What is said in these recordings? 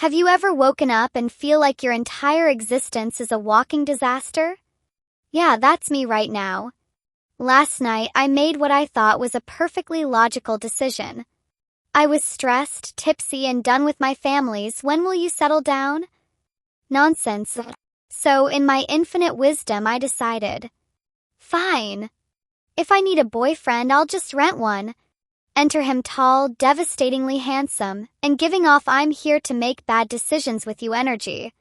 Have you ever woken up and feel like your entire existence is a walking disaster? Yeah, that's me right now. Last night, I made what I thought was a perfectly logical decision. I was stressed, tipsy, and done with my families. When will you settle down? Nonsense. So, in my infinite wisdom, I decided, fine. If I need a boyfriend, I'll just rent one. Enter him tall, devastatingly handsome, and giving off "I'm here to make bad decisions with you" energy.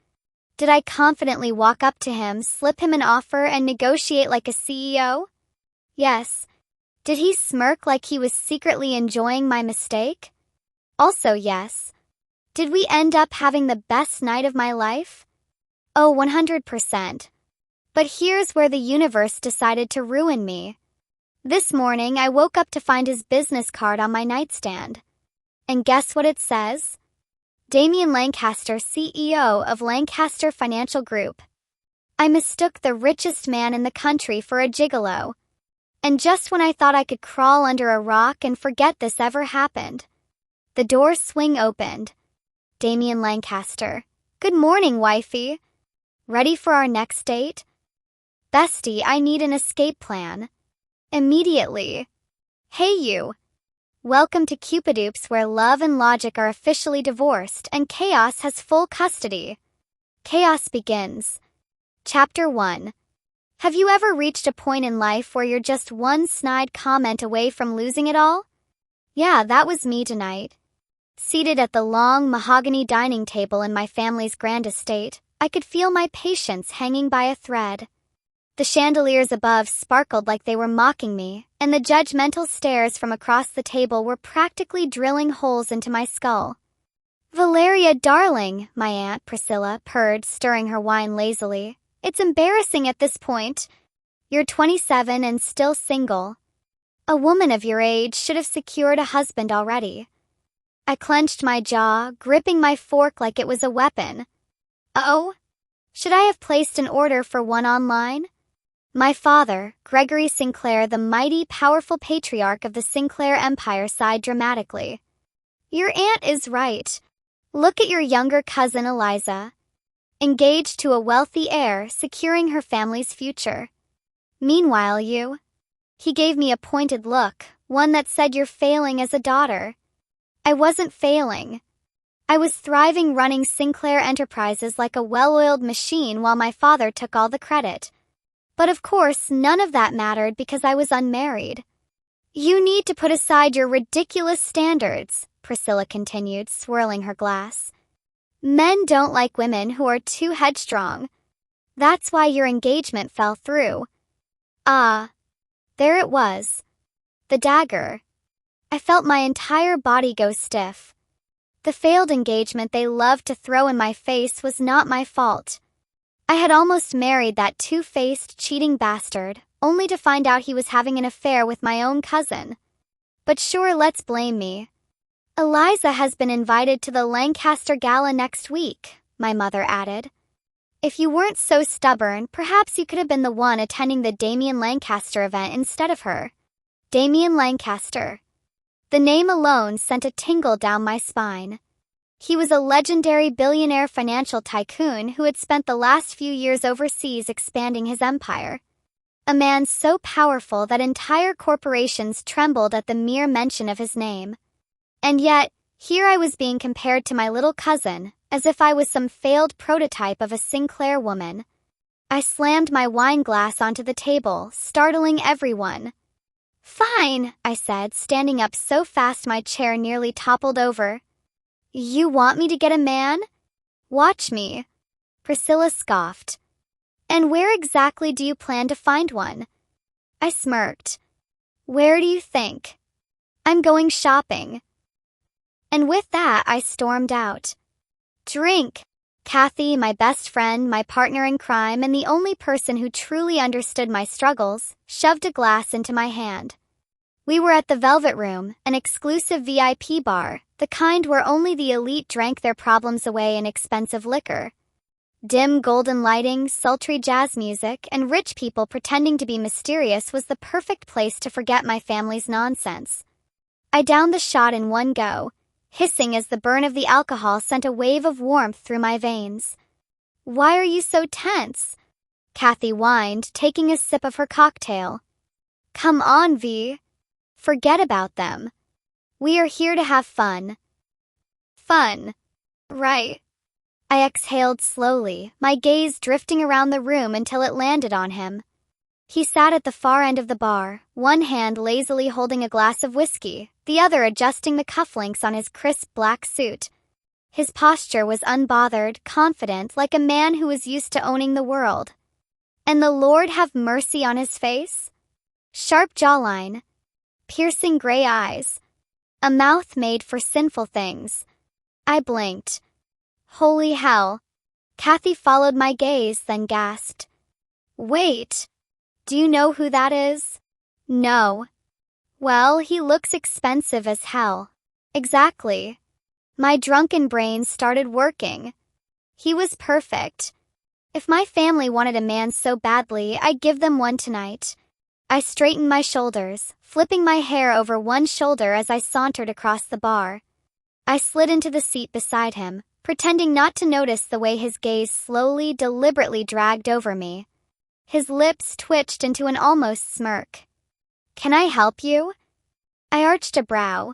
Did I confidently walk up to him, slip him an offer, and negotiate like a CEO? Yes. Did he smirk like he was secretly enjoying my mistake? Also yes. Did we end up having the best night of my life? Oh, 100%. But here's where the universe decided to ruin me. This morning, I woke up to find his business card on my nightstand. And guess what it says? Damien Lancaster, CEO of Lancaster Financial Group. I mistook the richest man in the country for a gigolo. And just when I thought I could crawl under a rock and forget this ever happened, the door swing opened. Damien Lancaster. Good morning, wifey. Ready for our next date? Bestie, I need an escape plan. Immediately. Hey you. Welcome to Cupidoops, where love and logic are officially divorced and chaos has full custody. Chaos begins. Chapter 1. Have you ever reached a point in life where you're just one snide comment away from losing it all? Yeah, that was me tonight. Seated at the long mahogany dining table in my family's grand estate, I could feel my patience hanging by a thread. The chandeliers above sparkled like they were mocking me, and the judgmental stares from across the table were practically drilling holes into my skull. Valeria, darling, my Aunt Priscilla purred, stirring her wine lazily. It's embarrassing at this point. You're 27 and still single. A woman of your age should have secured a husband already. I clenched my jaw, gripping my fork like it was a weapon. Oh? Should I have placed an order for one online? My father, Gregory Sinclair, the mighty, powerful patriarch of the Sinclair Empire, sighed dramatically. Your aunt is right. Look at your younger cousin Eliza. Engaged to a wealthy heir, securing her family's future. Meanwhile, you. He gave me a pointed look, one that said you're failing as a daughter. I wasn't failing. I was thriving, running Sinclair Enterprises like a well-oiled machine while my father took all the credit. But of course, none of that mattered because I was unmarried. You need to put aside your ridiculous standards, Priscilla continued, swirling her glass. Men don't like women who are too headstrong. That's why your engagement fell through. Ah, there it was. The dagger. I felt my entire body go stiff. The failed engagement they loved to throw in my face was not my fault. I had almost married that two-faced, cheating bastard, only to find out he was having an affair with my own cousin. But sure, let's blame me. Eliza has been invited to the Lancaster Gala next week, my mother added. If you weren't so stubborn, perhaps you could have been the one attending the Damien Lancaster event instead of her. Damien Lancaster. The name alone sent a tingle down my spine. He was a legendary billionaire financial tycoon who had spent the last few years overseas expanding his empire. A man so powerful that entire corporations trembled at the mere mention of his name. And yet, here I was being compared to my little cousin, as if I was some failed prototype of a Sinclair woman. I slammed my wine glass onto the table, startling everyone. Fine, I said, standing up so fast my chair nearly toppled over. You want me to get a man? Watch me. Priscilla scoffed. And where exactly do you plan to find one? I smirked. Where do you think? I'm going shopping. And with that, I stormed out. Drink. Kathy, my best friend, my partner in crime, and the only person who truly understood my struggles, shoved a glass into my hand. We were at the Velvet Room, an exclusive VIP bar, the kind where only the elite drank their problems away in expensive liquor. Dim golden lighting, sultry jazz music, and rich people pretending to be mysterious was the perfect place to forget my family's nonsense. I downed the shot in one go, hissing as the burn of the alcohol sent a wave of warmth through my veins. "Why are you so tense?" Kathy whined, taking a sip of her cocktail. "Come on, V. Forget about them. We are here to have fun." "Fun. Right." I exhaled slowly, my gaze drifting around the room until it landed on him. He sat at the far end of the bar, one hand lazily holding a glass of whiskey, the other adjusting the cufflinks on his crisp black suit. His posture was unbothered, confident, like a man who was used to owning the world. And the Lord have mercy on his face? Sharp jawline, piercing gray eyes, a mouth made for sinful things. I blinked. Holy hell. Kathy followed my gaze, then gasped. "Wait. Do you know who that is?" "No." "Well, he looks expensive as hell." "Exactly." My drunken brain started working. He was perfect. If my family wanted a man so badly, I'd give them one tonight. I straightened my shoulders, flipping my hair over one shoulder as I sauntered across the bar. I slid into the seat beside him, pretending not to notice the way his gaze slowly, deliberately dragged over me. His lips twitched into an almost smirk. "Can I help you?" I arched a brow.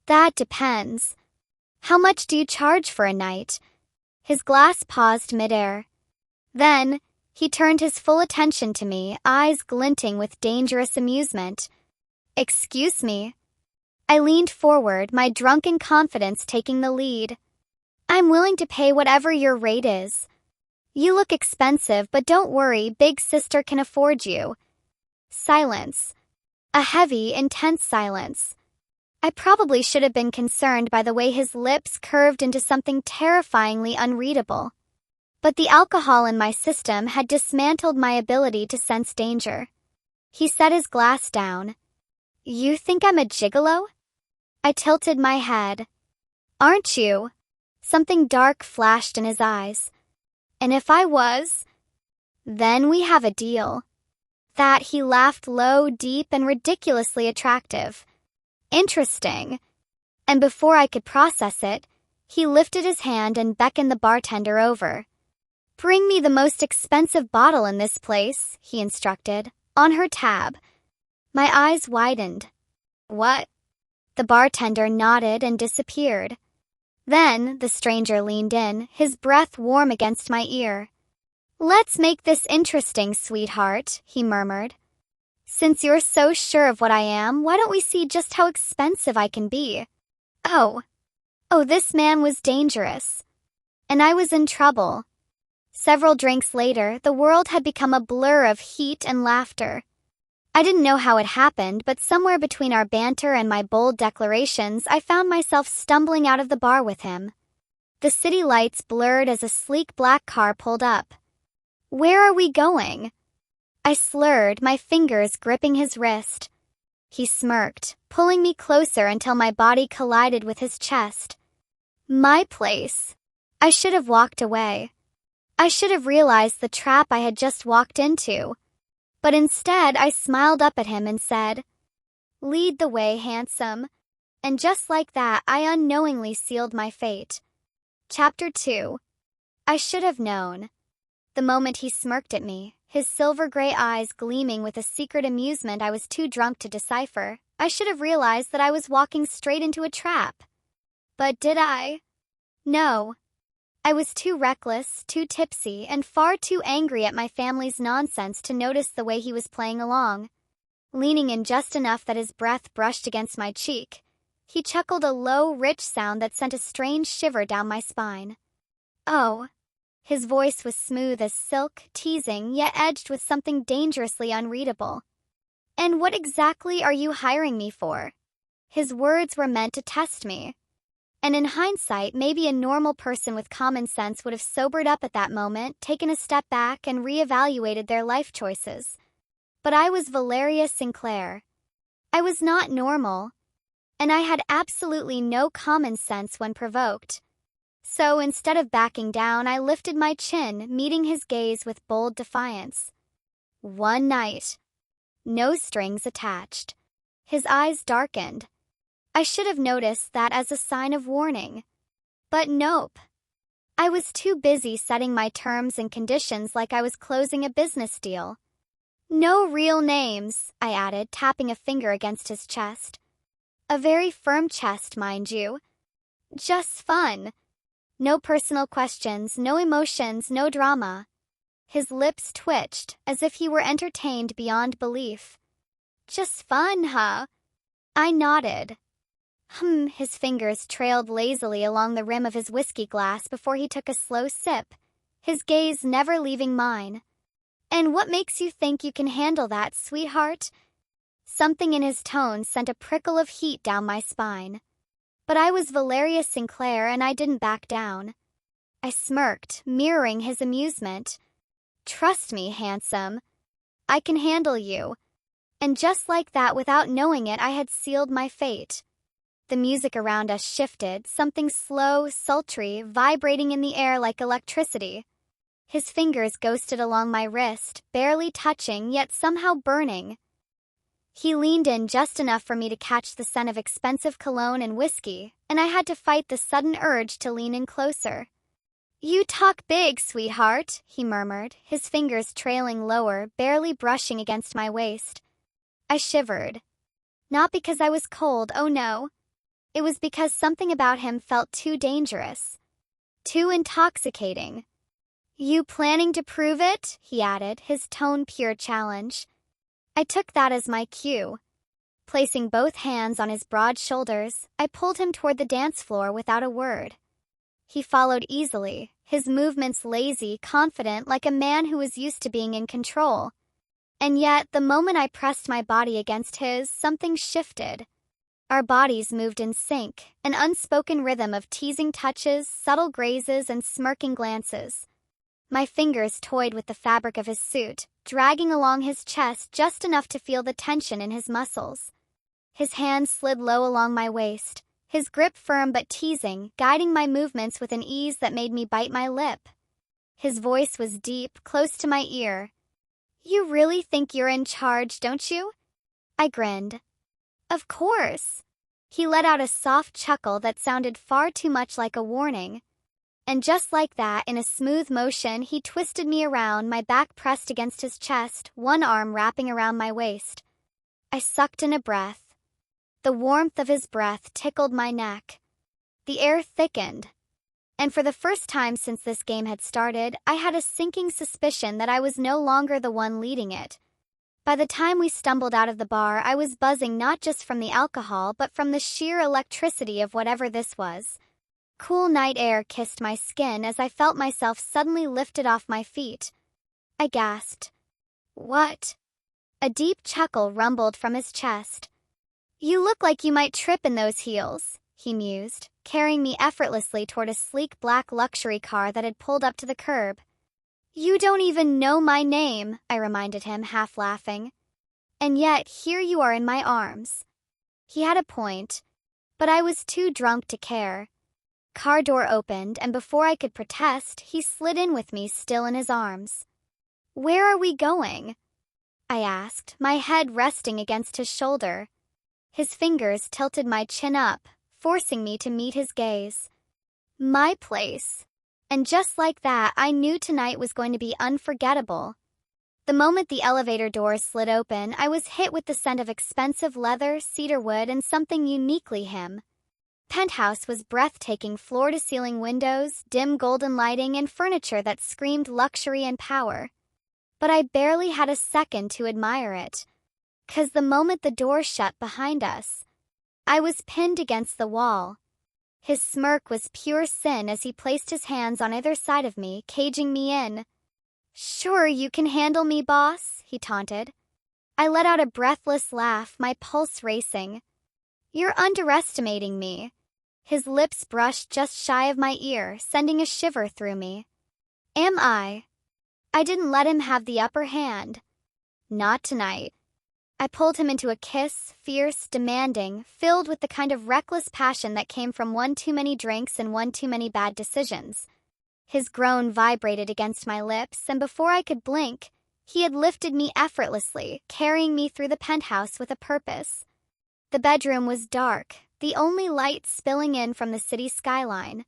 "That depends. How much do you charge for a night?" His glass paused midair. Then, he turned his full attention to me, eyes glinting with dangerous amusement. "Excuse me." I leaned forward, my drunken confidence taking the lead. "I'm willing to pay whatever your rate is. You look expensive, but don't worry, big sister can afford you." Silence. A heavy, intense silence. I probably should have been concerned by the way his lips curved into something terrifyingly unreadable. But the alcohol in my system had dismantled my ability to sense danger. He set his glass down. "You think I'm a gigolo?" I tilted my head. "Aren't you?" Something dark flashed in his eyes. "And if I was? Then we have a deal." That he laughed low, deep, and ridiculously attractive. Interesting. And before I could process it, he lifted his hand and beckoned the bartender over. "Bring me the most expensive bottle in this place," he instructed, "on her tab." My eyes widened. "What?" The bartender nodded and disappeared. Then the stranger leaned in, his breath warm against my ear. "Let's make this interesting, sweetheart," he murmured. "Since you're so sure of what I am, why don't we see just how expensive I can be?" Oh, this man was dangerous. And I was in trouble. Several drinks later, the world had become a blur of heat and laughter. I didn't know how it happened, but somewhere between our banter and my bold declarations, I found myself stumbling out of the bar with him. The city lights blurred as a sleek black car pulled up. "Where are we going?" I slurred, my fingers gripping his wrist. He smirked, pulling me closer until my body collided with his chest. "My place." I should have walked away. I should have realized the trap I had just walked into. But instead, I smiled up at him and said, "Lead the way, handsome." And just like that, I unknowingly sealed my fate. Chapter 2. I should have known. The moment he smirked at me, his silver-gray eyes gleaming with a secret amusement I was too drunk to decipher, I should have realized that I was walking straight into a trap. But did I? No. I was too reckless, too tipsy, and far too angry at my family's nonsense to notice the way he was playing along. Leaning in just enough that his breath brushed against my cheek, he chuckled a low, rich sound that sent a strange shiver down my spine. "Oh." His voice was smooth as silk, teasing, yet edged with something dangerously unreadable. "And what exactly are you hiring me for?" His words were meant to test me. And in hindsight, maybe a normal person with common sense would have sobered up at that moment, taken a step back, and reevaluated their life choices. But I was Valeria Sinclair. I was not normal. And I had absolutely no common sense when provoked. So instead of backing down, I lifted my chin, meeting his gaze with bold defiance. One night. No strings attached. His eyes darkened. I should have noticed that as a sign of warning. But nope. I was too busy setting my terms and conditions like I was closing a business deal. No real names, I added, tapping a finger against his chest. A very firm chest, mind you. Just fun. No personal questions, no emotions, no drama. His lips twitched, as if he were entertained beyond belief. Just fun, huh? I nodded. His fingers trailed lazily along the rim of his whiskey glass before he took a slow sip, his gaze never leaving mine. And what makes you think you can handle that, sweetheart? Something in his tone sent a prickle of heat down my spine. But I was Valeria Sinclair and I didn't back down. I smirked, mirroring his amusement. Trust me, handsome. I can handle you. And just like that, without knowing it, I had sealed my fate. The music around us shifted, something slow, sultry, vibrating in the air like electricity. His fingers ghosted along my wrist, barely touching, yet somehow burning. He leaned in just enough for me to catch the scent of expensive cologne and whiskey, and I had to fight the sudden urge to lean in closer. You talk big, sweetheart, he murmured, his fingers trailing lower, barely brushing against my waist. I shivered. Not because I was cold, oh no. It was because something about him felt too dangerous. Too intoxicating. You planning to prove it? He added, his tone pure challenge. I took that as my cue. Placing both hands on his broad shoulders, I pulled him toward the dance floor without a word. He followed easily, his movements lazy, confident, like a man who was used to being in control. And yet, the moment I pressed my body against his, something shifted. Our bodies moved in sync, an unspoken rhythm of teasing touches, subtle grazes, and smirking glances. My fingers toyed with the fabric of his suit, dragging along his chest just enough to feel the tension in his muscles. His hands slid low along my waist, his grip firm but teasing, guiding my movements with an ease that made me bite my lip. His voice was deep, close to my ear. You really think you're in charge, don't you? I grinned. Of course. He let out a soft chuckle that sounded far too much like a warning. And just like that, in a smooth motion, he twisted me around, my back pressed against his chest, one arm wrapping around my waist. I sucked in a breath. The warmth of his breath tickled my neck. The air thickened. And for the first time since this game had started, I had a sinking suspicion that I was no longer the one leading it. By the time we stumbled out of the bar, I was buzzing not just from the alcohol, but from the sheer electricity of whatever this was. Cool night air kissed my skin as I felt myself suddenly lifted off my feet. I gasped. What? A deep chuckle rumbled from his chest. You look like you might trip in those heels, he mused, carrying me effortlessly toward a sleek black luxury car that had pulled up to the curb. You don't even know my name, I reminded him, half laughing. And yet, here you are in my arms. He had a point, but I was too drunk to care. Car door opened, and before I could protest, he slid in with me, still in his arms. Where are we going? I asked, my head resting against his shoulder. His fingers tilted my chin up, forcing me to meet his gaze. My place. And just like that, I knew tonight was going to be unforgettable. The moment the elevator doors slid open, I was hit with the scent of expensive leather, cedarwood, and something uniquely him. Penthouse was breathtaking, floor-to-ceiling windows, dim golden lighting, and furniture that screamed luxury and power. But I barely had a second to admire it. 'Cause the moment the door shut behind us, I was pinned against the wall. His smirk was pure sin as he placed his hands on either side of me, caging me in. Sure you can handle me, boss, he taunted. I let out a breathless laugh, my pulse racing. You're underestimating me. His lips brushed just shy of my ear, sending a shiver through me. Am I? I didn't let him have the upper hand. Not tonight. I pulled him into a kiss, fierce, demanding, filled with the kind of reckless passion that came from one too many drinks and one too many bad decisions. His groan vibrated against my lips, and before I could blink, he had lifted me effortlessly, carrying me through the penthouse with a purpose. The bedroom was dark, the only light spilling in from the city skyline.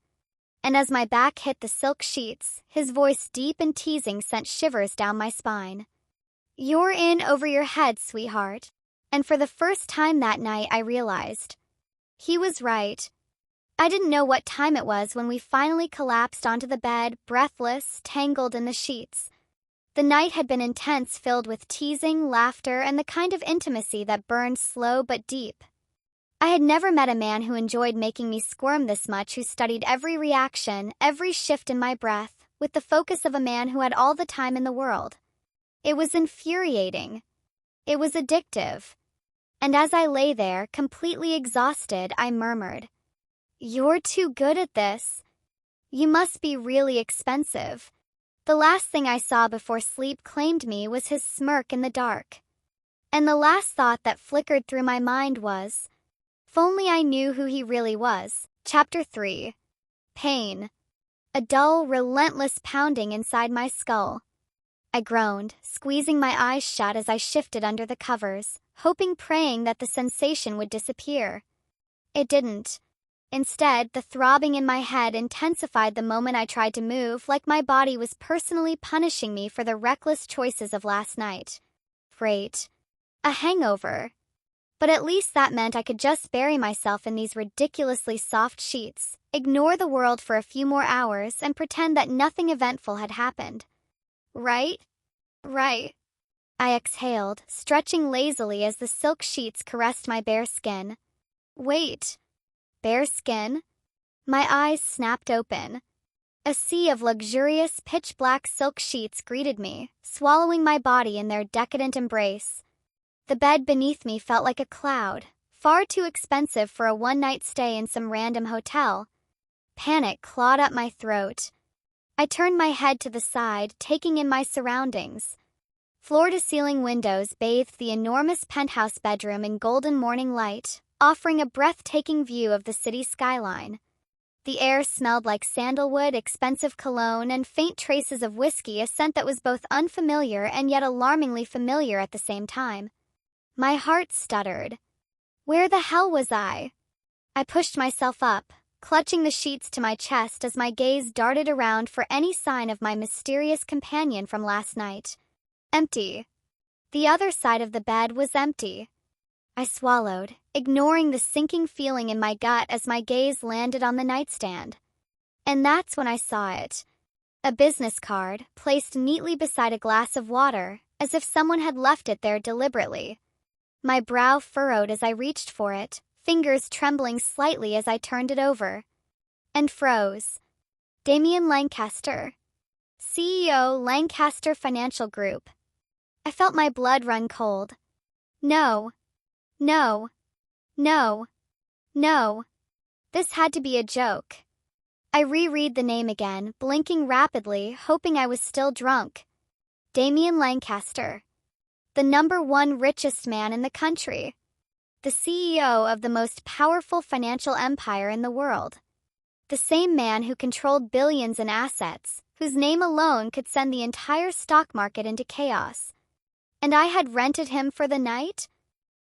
And as my back hit the silk sheets, his voice deep and teasing sent shivers down my spine. "You're in over your head, sweetheart." And for the first time that night, I realized he was right. I didn't know what time it was when we finally collapsed onto the bed, breathless, tangled in the sheets. The night had been intense, filled with teasing, laughter, and the kind of intimacy that burned slow but deep. I had never met a man who enjoyed making me squirm this much, who studied every reaction, every shift in my breath, with the focus of a man who had all the time in the world. It was infuriating. It was addictive. And as I lay there, completely exhausted, I murmured, "You're too good at this. You must be really expensive." The last thing I saw before sleep claimed me was his smirk in the dark. And the last thought that flickered through my mind was, if only I knew who he really was. Chapter 3. Pain. A dull, relentless pounding inside my skull. I groaned, squeezing my eyes shut as I shifted under the covers, hoping, praying that the sensation would disappear. It didn't. Instead, the throbbing in my head intensified the moment I tried to move, like my body was personally punishing me for the reckless choices of last night. Great. A hangover. But at least that meant I could just bury myself in these ridiculously soft sheets, ignore the world for a few more hours, and pretend that nothing eventful had happened. Right? Right. I exhaled, stretching lazily as the silk sheets caressed my bare skin. Wait. Bare skin? My eyes snapped open. A sea of luxurious, pitch-black silk sheets greeted me, swallowing my body in their decadent embrace. The bed beneath me felt like a cloud, far too expensive for a one-night stay in some random hotel. Panic clawed up my throat. I turned my head to the side, taking in my surroundings. Floor-to-ceiling windows bathed the enormous penthouse bedroom in golden morning light, offering a breathtaking view of the city skyline. The air smelled like sandalwood, expensive cologne, and faint traces of whiskey, a scent that was both unfamiliar and yet alarmingly familiar at the same time. My heart stuttered. Where the hell was I? I pushed myself up, clutching the sheets to my chest as my gaze darted around for any sign of my mysterious companion from last night. Empty. The other side of the bed was empty. I swallowed, ignoring the sinking feeling in my gut as my gaze landed on the nightstand. And that's when I saw it. A business card, placed neatly beside a glass of water, as if someone had left it there deliberately. My brow furrowed as I reached for it, fingers trembling slightly as I turned it over. And froze. Damien Lancaster. CEO, Lancaster Financial Group. I felt my blood run cold. No. No. No. No. This had to be a joke. I reread the name again, blinking rapidly, hoping I was still drunk. Damien Lancaster. The #1 richest man in the country. The CEO of the most powerful financial empire in the world. The same man who controlled billions in assets, whose name alone could send the entire stock market into chaos. And I had rented him for the night?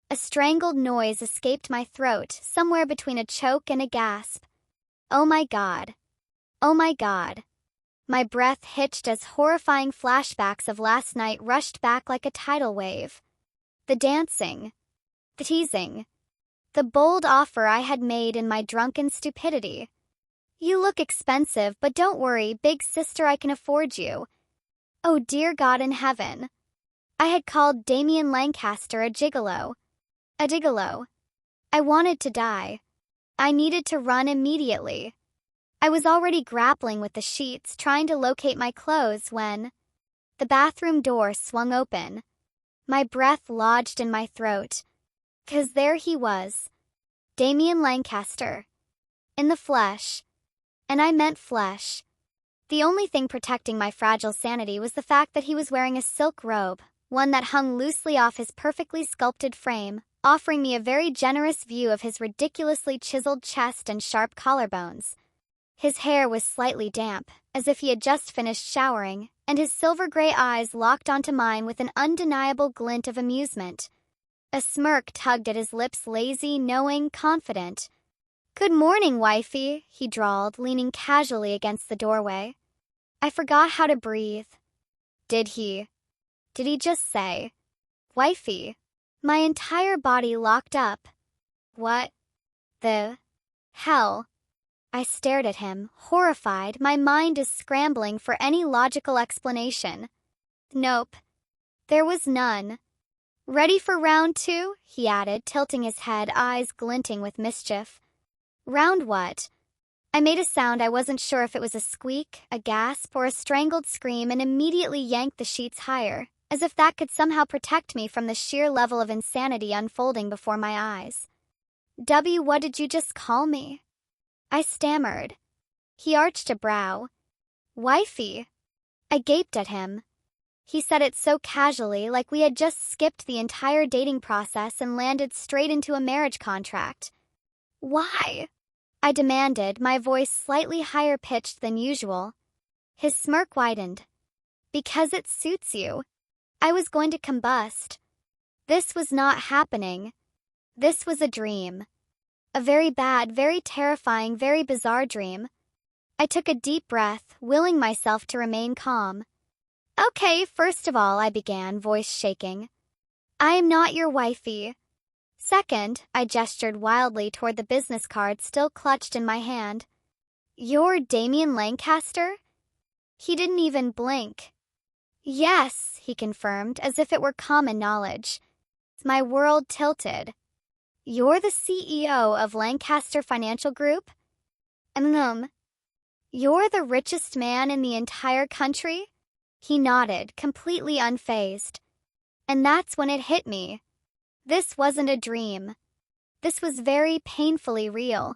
A strangled noise escaped my throat, somewhere between a choke and a gasp. Oh my God. Oh my God. My breath hitched as horrifying flashbacks of last night rushed back like a tidal wave. The dancing. The teasing. The bold offer I had made in my drunken stupidity. "You look expensive, but don't worry, big sister, I can afford you." Oh dear God in heaven. I had called Damien Lancaster a gigolo. A gigolo. I wanted to die. I needed to run immediately. I was already grappling with the sheets, trying to locate my clothes when the bathroom door swung open. My breath lodged in my throat. 'Cause there he was. Damien Lancaster. In the flesh. And I meant flesh. The only thing protecting my fragile sanity was the fact that he was wearing a silk robe, one that hung loosely off his perfectly sculpted frame, offering me a very generous view of his ridiculously chiseled chest and sharp collarbones. His hair was slightly damp, as if he had just finished showering, and his silver-gray eyes locked onto mine with an undeniable glint of amusement. A smirk tugged at his lips, lazy, knowing, confident. Good morning, Wifey, he drawled, leaning casually against the doorway. I forgot how to breathe. Did he just say, Wifey? My entire body locked up. What the hell? I stared at him, horrified. My mind is scrambling for any logical explanation. Nope. There was none. Ready for round 2? He added, tilting his head, eyes glinting with mischief. Round what? I made a sound I wasn't sure if it was a squeak, a gasp, or a strangled scream, and immediately yanked the sheets higher, as if that could somehow protect me from the sheer level of insanity unfolding before my eyes. What did you just call me? I stammered. He arched a brow. Wifey. I gaped at him. He said it so casually, like we had just skipped the entire dating process and landed straight into a marriage contract. Why? I demanded, my voice slightly higher pitched than usual. His smirk widened. Because it suits you. I was going to combust. This was not happening. This was a dream. A very bad, very terrifying, very bizarre dream. I took a deep breath, willing myself to remain calm. Okay, first of all, I began, voice shaking. I am not your wifey. Second, I gestured wildly toward the business card still clutched in my hand. You're Damien Lancaster? He didn't even blink. Yes, he confirmed, as if it were common knowledge. My world tilted. You're the CEO of Lancaster Financial Group? You're the richest man in the entire country? He nodded, completely unfazed. And that's when it hit me. This wasn't a dream. This was very painfully real.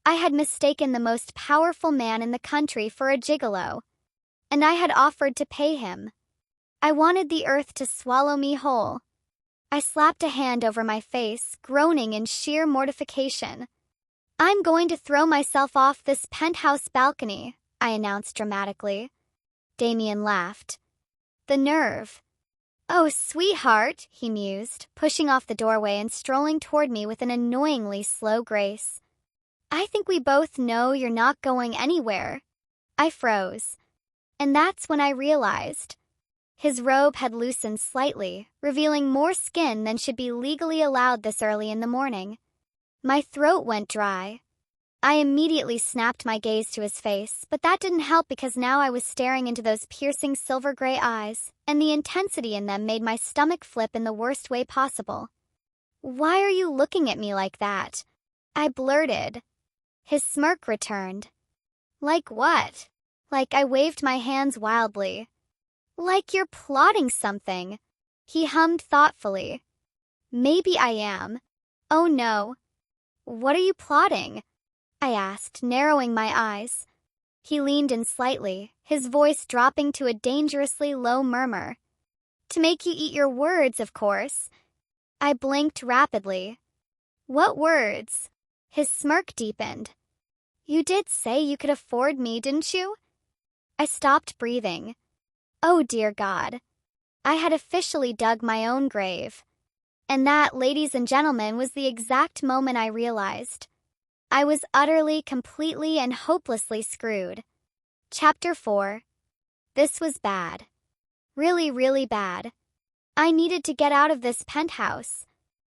I had mistaken the most powerful man in the country for a gigolo, and I had offered to pay him. I wanted the earth to swallow me whole. I slapped a hand over my face, groaning in sheer mortification. I'm going to throw myself off this penthouse balcony, I announced dramatically. Damien laughed. The nerve. Oh, sweetheart, he mused, pushing off the doorway and strolling toward me with an annoyingly slow grace. I think we both know you're not going anywhere. I froze. And that's when I realized. His robe had loosened slightly, revealing more skin than should be legally allowed this early in the morning. My throat went dry. I immediately snapped my gaze to his face, but that didn't help because now I was staring into those piercing silver-gray eyes, and the intensity in them made my stomach flip in the worst way possible. Why are you looking at me like that? I blurted. His smirk returned. Like what? Like I waved my hands wildly. Like you're plotting something. He hummed thoughtfully. Maybe I am. Oh no. What are you plotting? I asked, narrowing my eyes. He leaned in slightly, his voice dropping to a dangerously low murmur. To make you eat your words, of course. I blinked rapidly. What words? His smirk deepened. You did say you could afford me, didn't you? I stopped breathing. Oh dear God. I had officially dug my own grave. And that, ladies and gentlemen, was the exact moment I realized. I was utterly, completely, and hopelessly screwed. Chapter 4. This was bad. Really, really bad. I needed to get out of this penthouse.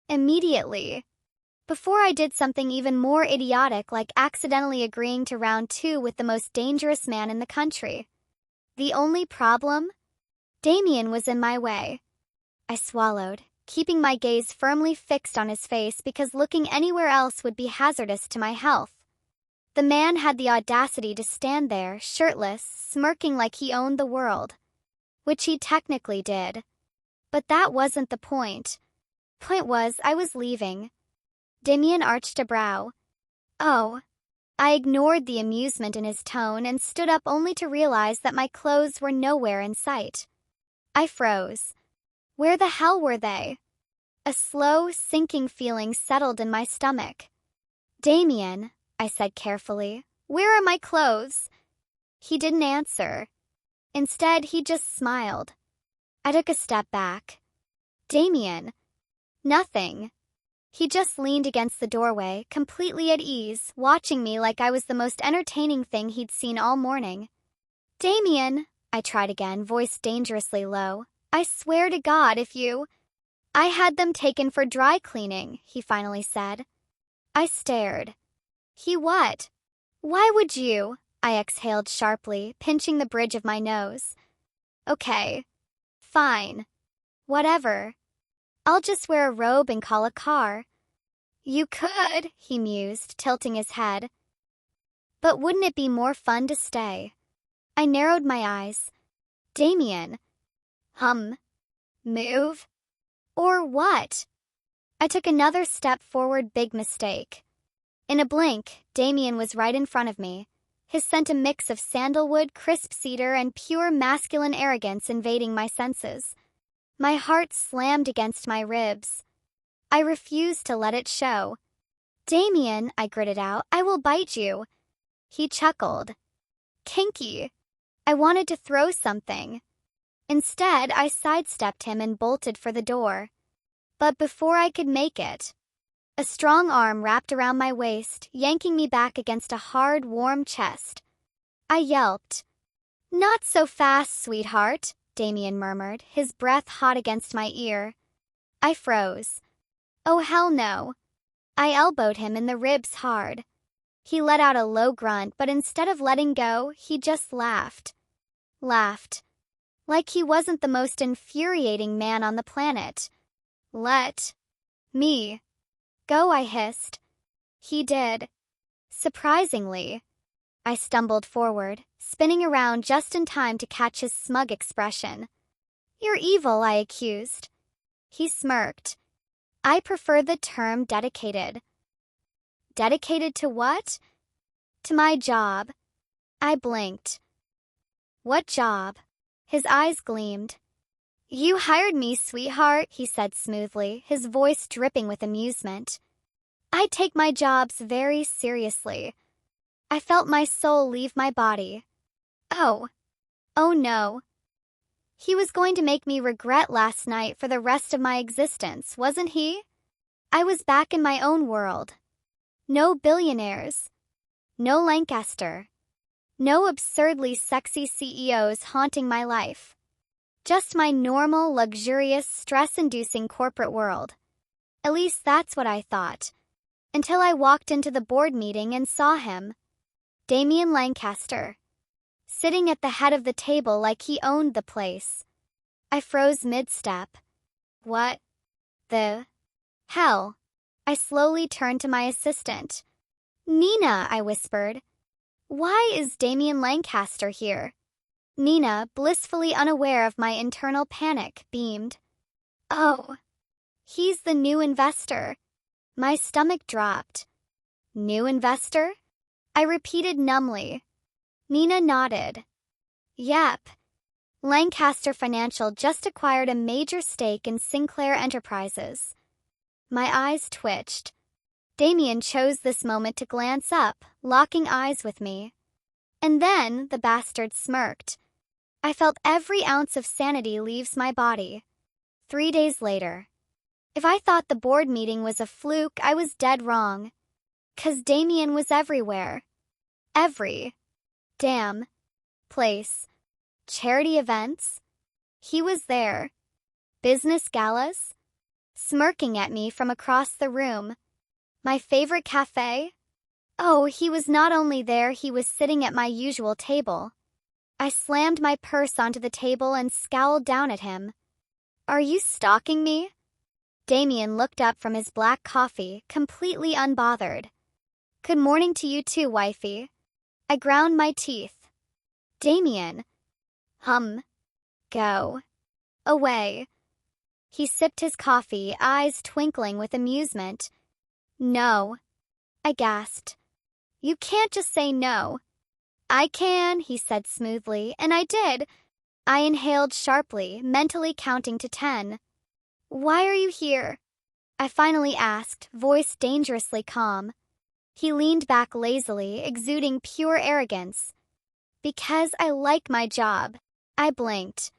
Immediately. Before I did something even more idiotic like accidentally agreeing to round 2 with the most dangerous man in the country. The only problem? Damien was in my way. I swallowed, keeping my gaze firmly fixed on his face because looking anywhere else would be hazardous to my health. The man had the audacity to stand there, shirtless, smirking like he owned the world. Which he technically did. But that wasn't the point. Point was, I was leaving. Damien arched a brow. Oh. I ignored the amusement in his tone and stood up only to realize that my clothes were nowhere in sight. I froze. Where the hell were they? A slow, sinking feeling settled in my stomach. Damien, I said carefully, where are my clothes? He didn't answer. Instead, he just smiled. I took a step back. Damien. Nothing. He just leaned against the doorway, completely at ease, watching me like I was the most entertaining thing he'd seen all morning. "Damien," I tried again, voice dangerously low. "I swear to God if you—" "I had them taken for dry cleaning," he finally said. I stared. "He what?" "Why would you?" I exhaled sharply, pinching the bridge of my nose. "Okay. Fine. Whatever. I'll just wear a robe and call a car." "You could," he mused, tilting his head. "But wouldn't it be more fun to stay?" I narrowed my eyes. "Damien. Move? Or what?" I took another step forward, big mistake. In a blink, Damien was right in front of me, his scent a mix of sandalwood, crisp cedar, and pure masculine arrogance invading my senses. My heart slammed against my ribs. I refused to let it show. "Damien," I gritted out, "I will bite you." He chuckled. "Kinky." I wanted to throw something. Instead, I sidestepped him and bolted for the door. But before I could make it, a strong arm wrapped around my waist, yanking me back against a hard, warm chest. I yelped. "Not so fast, sweetheart," Damien murmured, his breath hot against my ear. I froze. "Oh, hell no." I elbowed him in the ribs hard. He let out a low grunt, but instead of letting go, he just laughed. Laughed. Like he wasn't the most infuriating man on the planet. "Let me go," I hissed. He did. Surprisingly. I stumbled forward, spinning around just in time to catch his smug expression. "You're evil," I accused. He smirked. "I prefer the term dedicated." "Dedicated to what?" "To my job." I blinked. "What job?" His eyes gleamed. "You hired me, sweetheart," he said smoothly, his voice dripping with amusement. "I take my jobs very seriously." I felt my soul leave my body. Oh no. He was going to make me regret last night for the rest of my existence, wasn't he? I was back in my own world. No billionaires. No Lancaster. No absurdly sexy CEOs haunting my life. Just my normal, luxurious, stress-inducing corporate world. At least that's what I thought. Until I walked into the board meeting and saw him. Damien Lancaster. Sitting at the head of the table like he owned the place. I froze mid-step. What the hell? I slowly turned to my assistant. "Nina," I whispered. "Why is Damien Lancaster here?" Nina, blissfully unaware of my internal panic, beamed. "Oh, he's the new investor." My stomach dropped. "New investor?" I repeated numbly. Nina nodded. "Yep. Lancaster Financial just acquired a major stake in Sinclair Enterprises." My eyes twitched. Damien chose this moment to glance up, locking eyes with me. And then the bastard smirked. I felt every ounce of sanity leaves my body. 3 days later. If I thought the board meeting was a fluke, I was dead wrong. 'Cause Damien was everywhere. Every damn place. Charity events. He was there. Business galas. Smirking at me from across the room. My favorite cafe? Oh, he was not only there, he was sitting at my usual table. I slammed my purse onto the table and scowled down at him. "Are you stalking me?" Damien looked up from his black coffee, completely unbothered. "Good morning to you too, wifey." I ground my teeth. "Damien." Go. Away. He sipped his coffee, eyes twinkling with amusement. "No." I gasped. "You can't just say no." "I can," he said smoothly, and I did. I inhaled sharply, mentally counting to 10. "Why are you here?" I finally asked, voice dangerously calm. He leaned back lazily, exuding pure arrogance. "Because I like my job." I blinked.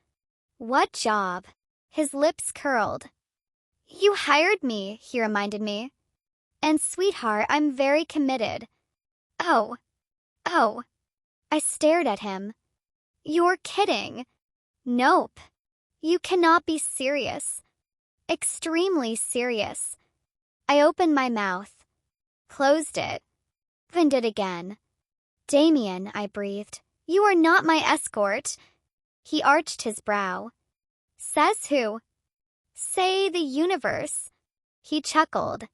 "What job?" His lips curled. You hired me, he reminded me. And sweetheart, I'm very committed. Oh. I stared at him. You're kidding. Nope. You cannot be serious. Extremely serious. I opened my mouth, closed it, opened it again. Damien, I breathed. You are not my escort. He arched his brow. Says who? Say the universe. He chuckled.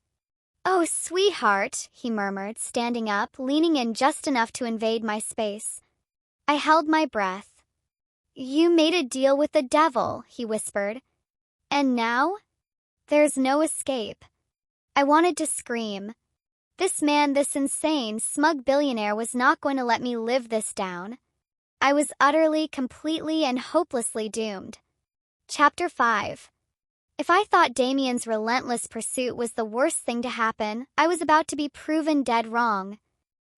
Oh, sweetheart, he murmured, standing up, leaning in just enough to invade my space. I held my breath. You made a deal with the devil, he whispered. And now? There's no escape. I wanted to scream. This man, this insane, smug billionaire was not going to let me live this down. I was utterly, completely, and hopelessly doomed. Chapter 5. If I thought Damien's relentless pursuit was the worst thing to happen, I was about to be proven dead wrong.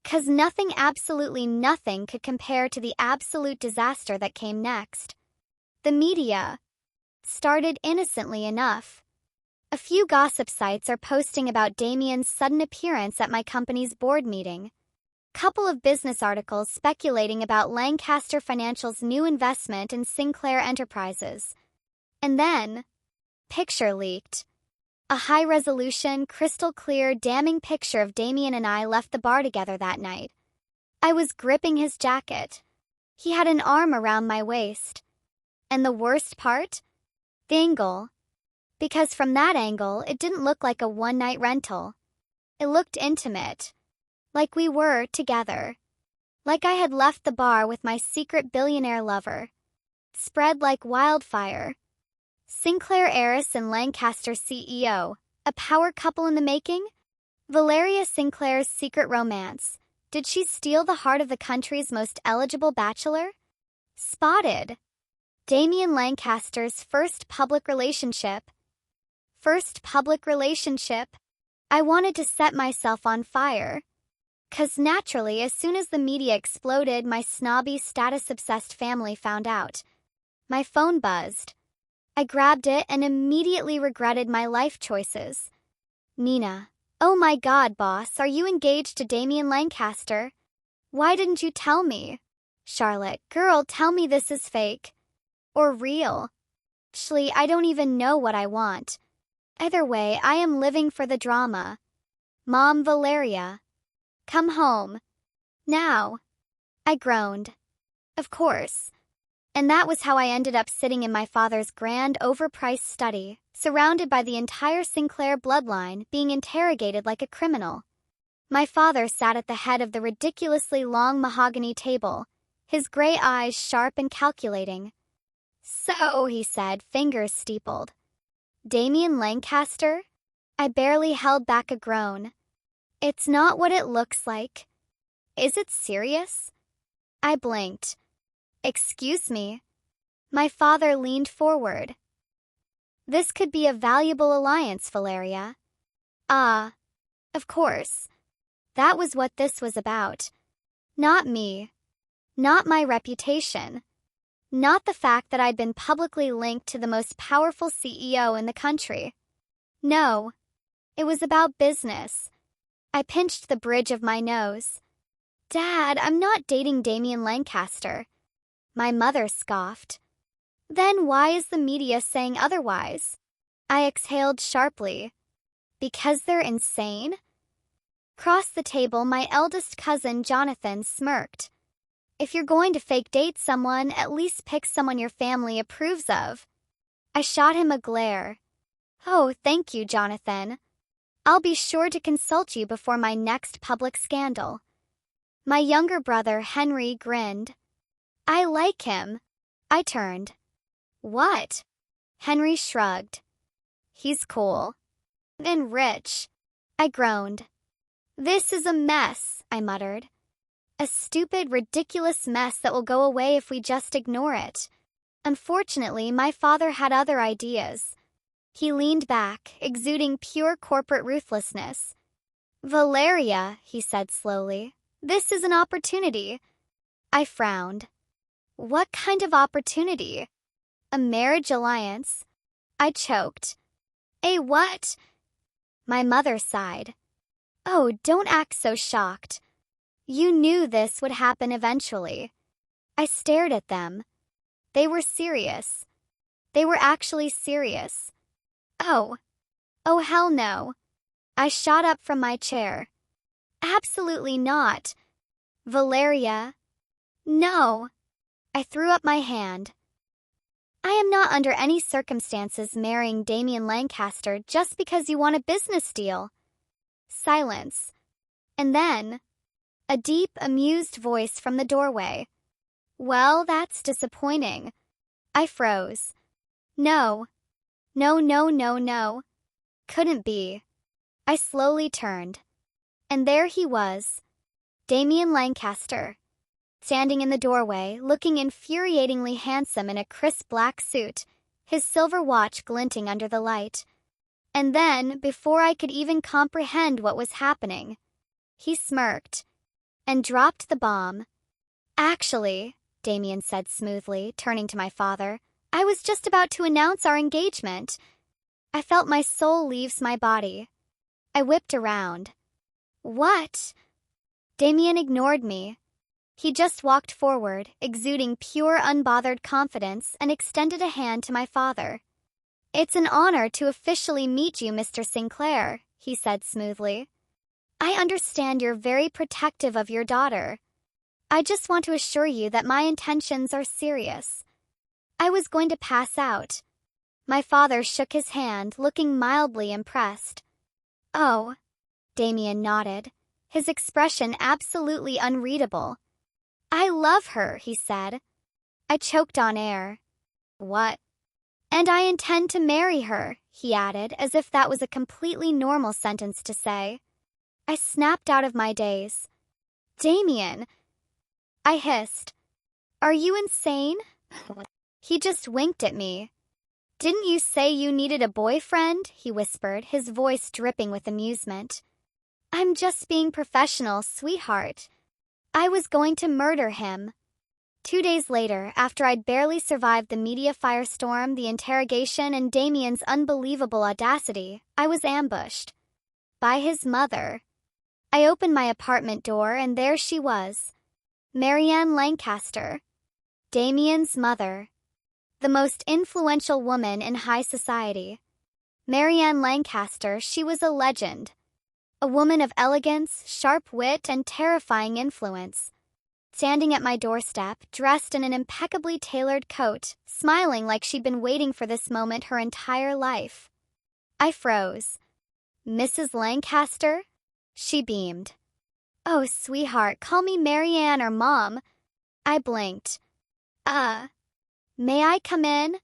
'Cause nothing, absolutely nothing, could compare to the absolute disaster that came next. The media started innocently enough. A few gossip sites are posting about Damien's sudden appearance at my company's board meeting. Couple of business articles speculating about Lancaster Financial's new investment in Sinclair Enterprises. And then, picture leaked. A high-resolution, crystal-clear, damning picture of Damien and I left the bar together that night. I was gripping his jacket. He had an arm around my waist. And the worst part? The angle. Because from that angle, it didn't look like a one-night rental. It looked intimate. Like we were together. Like I had left the bar with my secret billionaire lover. Spread like wildfire. Sinclair heiress and Lancaster CEO, a power couple in the making? Valeria Sinclair's secret romance. Did she steal the heart of the country's most eligible bachelor? Spotted. Damien Lancaster's first public relationship. I wanted to set myself on fire. 'Cause naturally, as soon as the media exploded, my snobby, status-obsessed family found out. My phone buzzed. I grabbed it and immediately regretted my life choices. Nina. Oh my God, boss, are you engaged to Damien Lancaster? Why didn't you tell me? Charlotte. Girl, tell me this is fake. Or real. Actually, I don't even know what I want. Either way, I am living for the drama. Mom, Valeria. Come home. Now. I groaned. Of course. And that was how I ended up sitting in my father's grand, overpriced study, surrounded by the entire Sinclair bloodline, being interrogated like a criminal. My father sat at the head of the ridiculously long mahogany table, his gray eyes sharp and calculating. So, he said, fingers steepled. Damien Lancaster? I barely held back a groan. It's not what it looks like. Is it serious? I blinked. Excuse me. My father leaned forward. This could be a valuable alliance, Valeria. Ah, of course. That was what this was about. Not me. Not my reputation. Not the fact that I'd been publicly linked to the most powerful CEO in the country. No. It was about business. I pinched the bridge of my nose. Dad, I'm not dating Damien Lancaster. My mother scoffed. Then why is the media saying otherwise? I exhaled sharply. Because they're insane? Across the table, my eldest cousin, Jonathan, smirked. If you're going to fake date someone, at least pick someone your family approves of. I shot him a glare. Oh, thank you, Jonathan. I'll be sure to consult you before my next public scandal. My younger brother, Henry, grinned. I like him. I turned. What? Henry shrugged. He's cool. And rich. I groaned. This is a mess, I muttered. A stupid, ridiculous mess that will go away if we just ignore it. Unfortunately, my father had other ideas. He leaned back, exuding pure corporate ruthlessness. Valeria, he said slowly, this is an opportunity. I frowned. What kind of opportunity? A marriage alliance? I choked. "A what?" My mother sighed. "Oh, don't act so shocked. You knew this would happen eventually." I stared at them. They were serious. They were actually serious. Oh. Oh, hell no. I shot up from my chair. "Absolutely not. Valeria. No." I threw up my hand. "I am not under any circumstances marrying Damien Lancaster just because you want a business deal." Silence. And then, a deep, amused voice from the doorway. "Well, that's disappointing." I froze. No. No, no, no, no. Couldn't be. I slowly turned. And there he was, Damien Lancaster, standing in the doorway, looking infuriatingly handsome in a crisp black suit, his silver watch glinting under the light. And then, before I could even comprehend what was happening, he smirked and dropped the bomb. "Actually," Damien said smoothly, turning to my father, "I was just about to announce our engagement." I felt my soul leave my body. I whipped around. "What?" Damien ignored me. He just walked forward, exuding pure, unbothered confidence, and extended a hand to my father. "It's an honor to officially meet you, Mr. Sinclair," he said smoothly. "I understand you're very protective of your daughter. I just want to assure you that my intentions are serious." I was going to pass out. My father shook his hand, looking mildly impressed. "Oh." Damien nodded, his expression absolutely unreadable. "I love her," he said. I choked on air. "What?" "And I intend to marry her," he added, as if that was a completely normal sentence to say. I snapped out of my daze. "Damien!" I hissed. "Are you insane?" He just winked at me. "Didn't you say you needed a boyfriend?" he whispered, his voice dripping with amusement. "I'm just being professional, sweetheart." I was going to murder him. 2 days later, after I'd barely survived the media firestorm, the interrogation, and Damien's unbelievable audacity, I was ambushed. By his mother. I opened my apartment door and there she was. Marianne Lancaster. Damien's mother. The most influential woman in high society. Marianne Lancaster, she was a legend. A woman of elegance, sharp wit, and terrifying influence. Standing at my doorstep, dressed in an impeccably tailored coat, smiling like she'd been waiting for this moment her entire life. I froze. "Mrs. Lancaster?" She beamed. "Oh, sweetheart, call me Marianne or Mom." I blinked. May I come in?"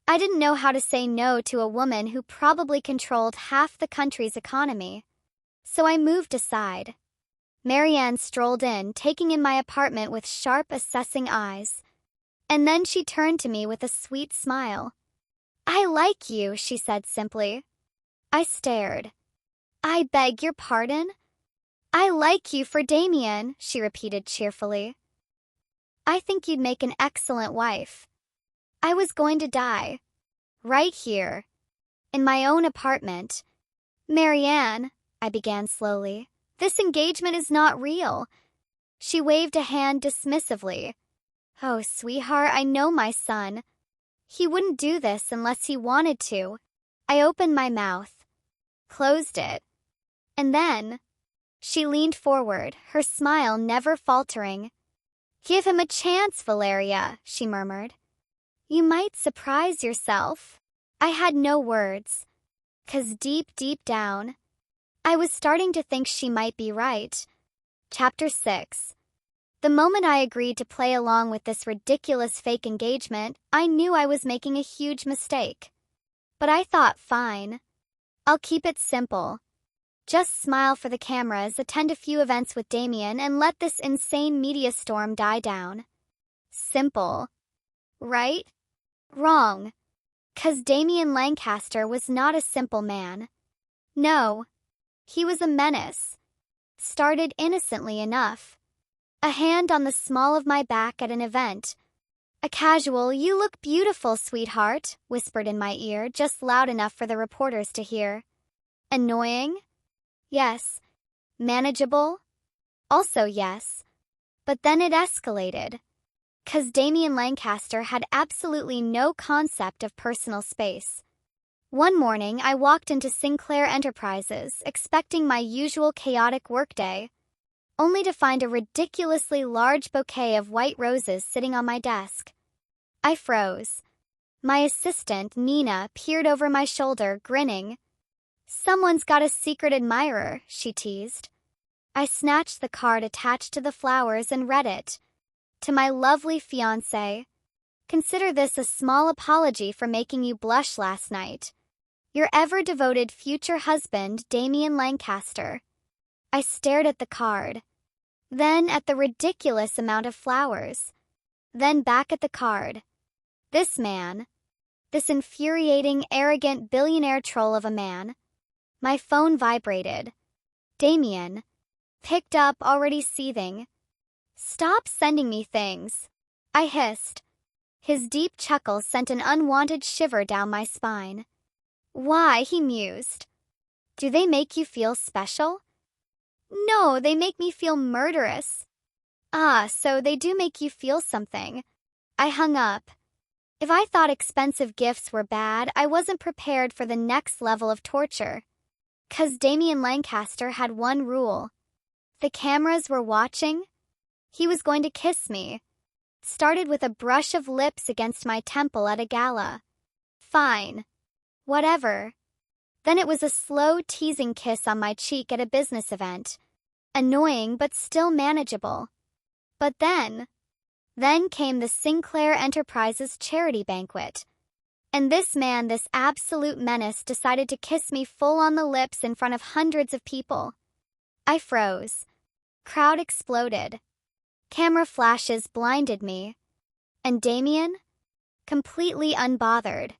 I didn't know how to say no to a woman who probably controlled half the country's economy. So I moved aside. Marianne strolled in, taking in my apartment with sharp, assessing eyes. And then she turned to me with a sweet smile. "I like you," she said simply. I stared. "I beg your pardon?" "I like you for Damien," she repeated cheerfully. "I think you'd make an excellent wife." I was going to die. Right here. In my own apartment. "Marianne," I began slowly, "this engagement is not real." She waved a hand dismissively. "Oh, sweetheart, I know my son. He wouldn't do this unless he wanted to." I opened my mouth. Closed it. And then, she leaned forward, her smile never faltering. "Give him a chance, Valeria," she murmured. "You might surprise yourself." I had no words. 'Cause deep, deep down, I was starting to think she might be right. Chapter 6. The moment I agreed to play along with this ridiculous fake engagement, I knew I was making a huge mistake. But I thought, fine. I'll keep it simple. Just smile for the cameras, attend a few events with Damien, and let this insane media storm die down. Simple. Right? Wrong. 'Cause Damien Lancaster was not a simple man. No. He was a menace. Started innocently enough. A hand on the small of my back at an event. A casual, "You look beautiful, sweetheart," whispered in my ear, just loud enough for the reporters to hear. Annoying? Yes. Manageable? Also yes. But then it escalated. 'Cause Damien Lancaster had absolutely no concept of personal space. One morning, I walked into Sinclair Enterprises, expecting my usual chaotic workday, only to find a ridiculously large bouquet of white roses sitting on my desk. I froze. My assistant, Nina, peered over my shoulder, grinning. "Someone's got a secret admirer," she teased. I snatched the card attached to the flowers and read it. "To my lovely fiancé. Consider this a small apology for making you blush last night. Your ever-devoted future husband, Damien Lancaster." I stared at the card, then at the ridiculous amount of flowers, then back at the card. This man, this infuriating, arrogant billionaire troll of a man. My phone vibrated. Damien picked up, already seething. "Stop sending me things," I hissed. His deep chuckle sent an unwanted shiver down my spine. "Why?" he mused. "Do they make you feel special?" "No, they make me feel murderous." "Ah, so they do make you feel something." I hung up. If I thought expensive gifts were bad, I wasn't prepared for the next level of torture. 'Cause Damien Lancaster had one rule. The cameras were watching. He was going to kiss me. Started with a brush of lips against my temple at a gala. Fine. Whatever. Then it was a slow, teasing kiss on my cheek at a business event. Annoying, but still manageable. But then came the Sinclair Enterprises charity banquet. And this man, this absolute menace, decided to kiss me full on the lips in front of hundreds of people. I froze. Crowd exploded. Camera flashes blinded me. And Damien? Completely unbothered.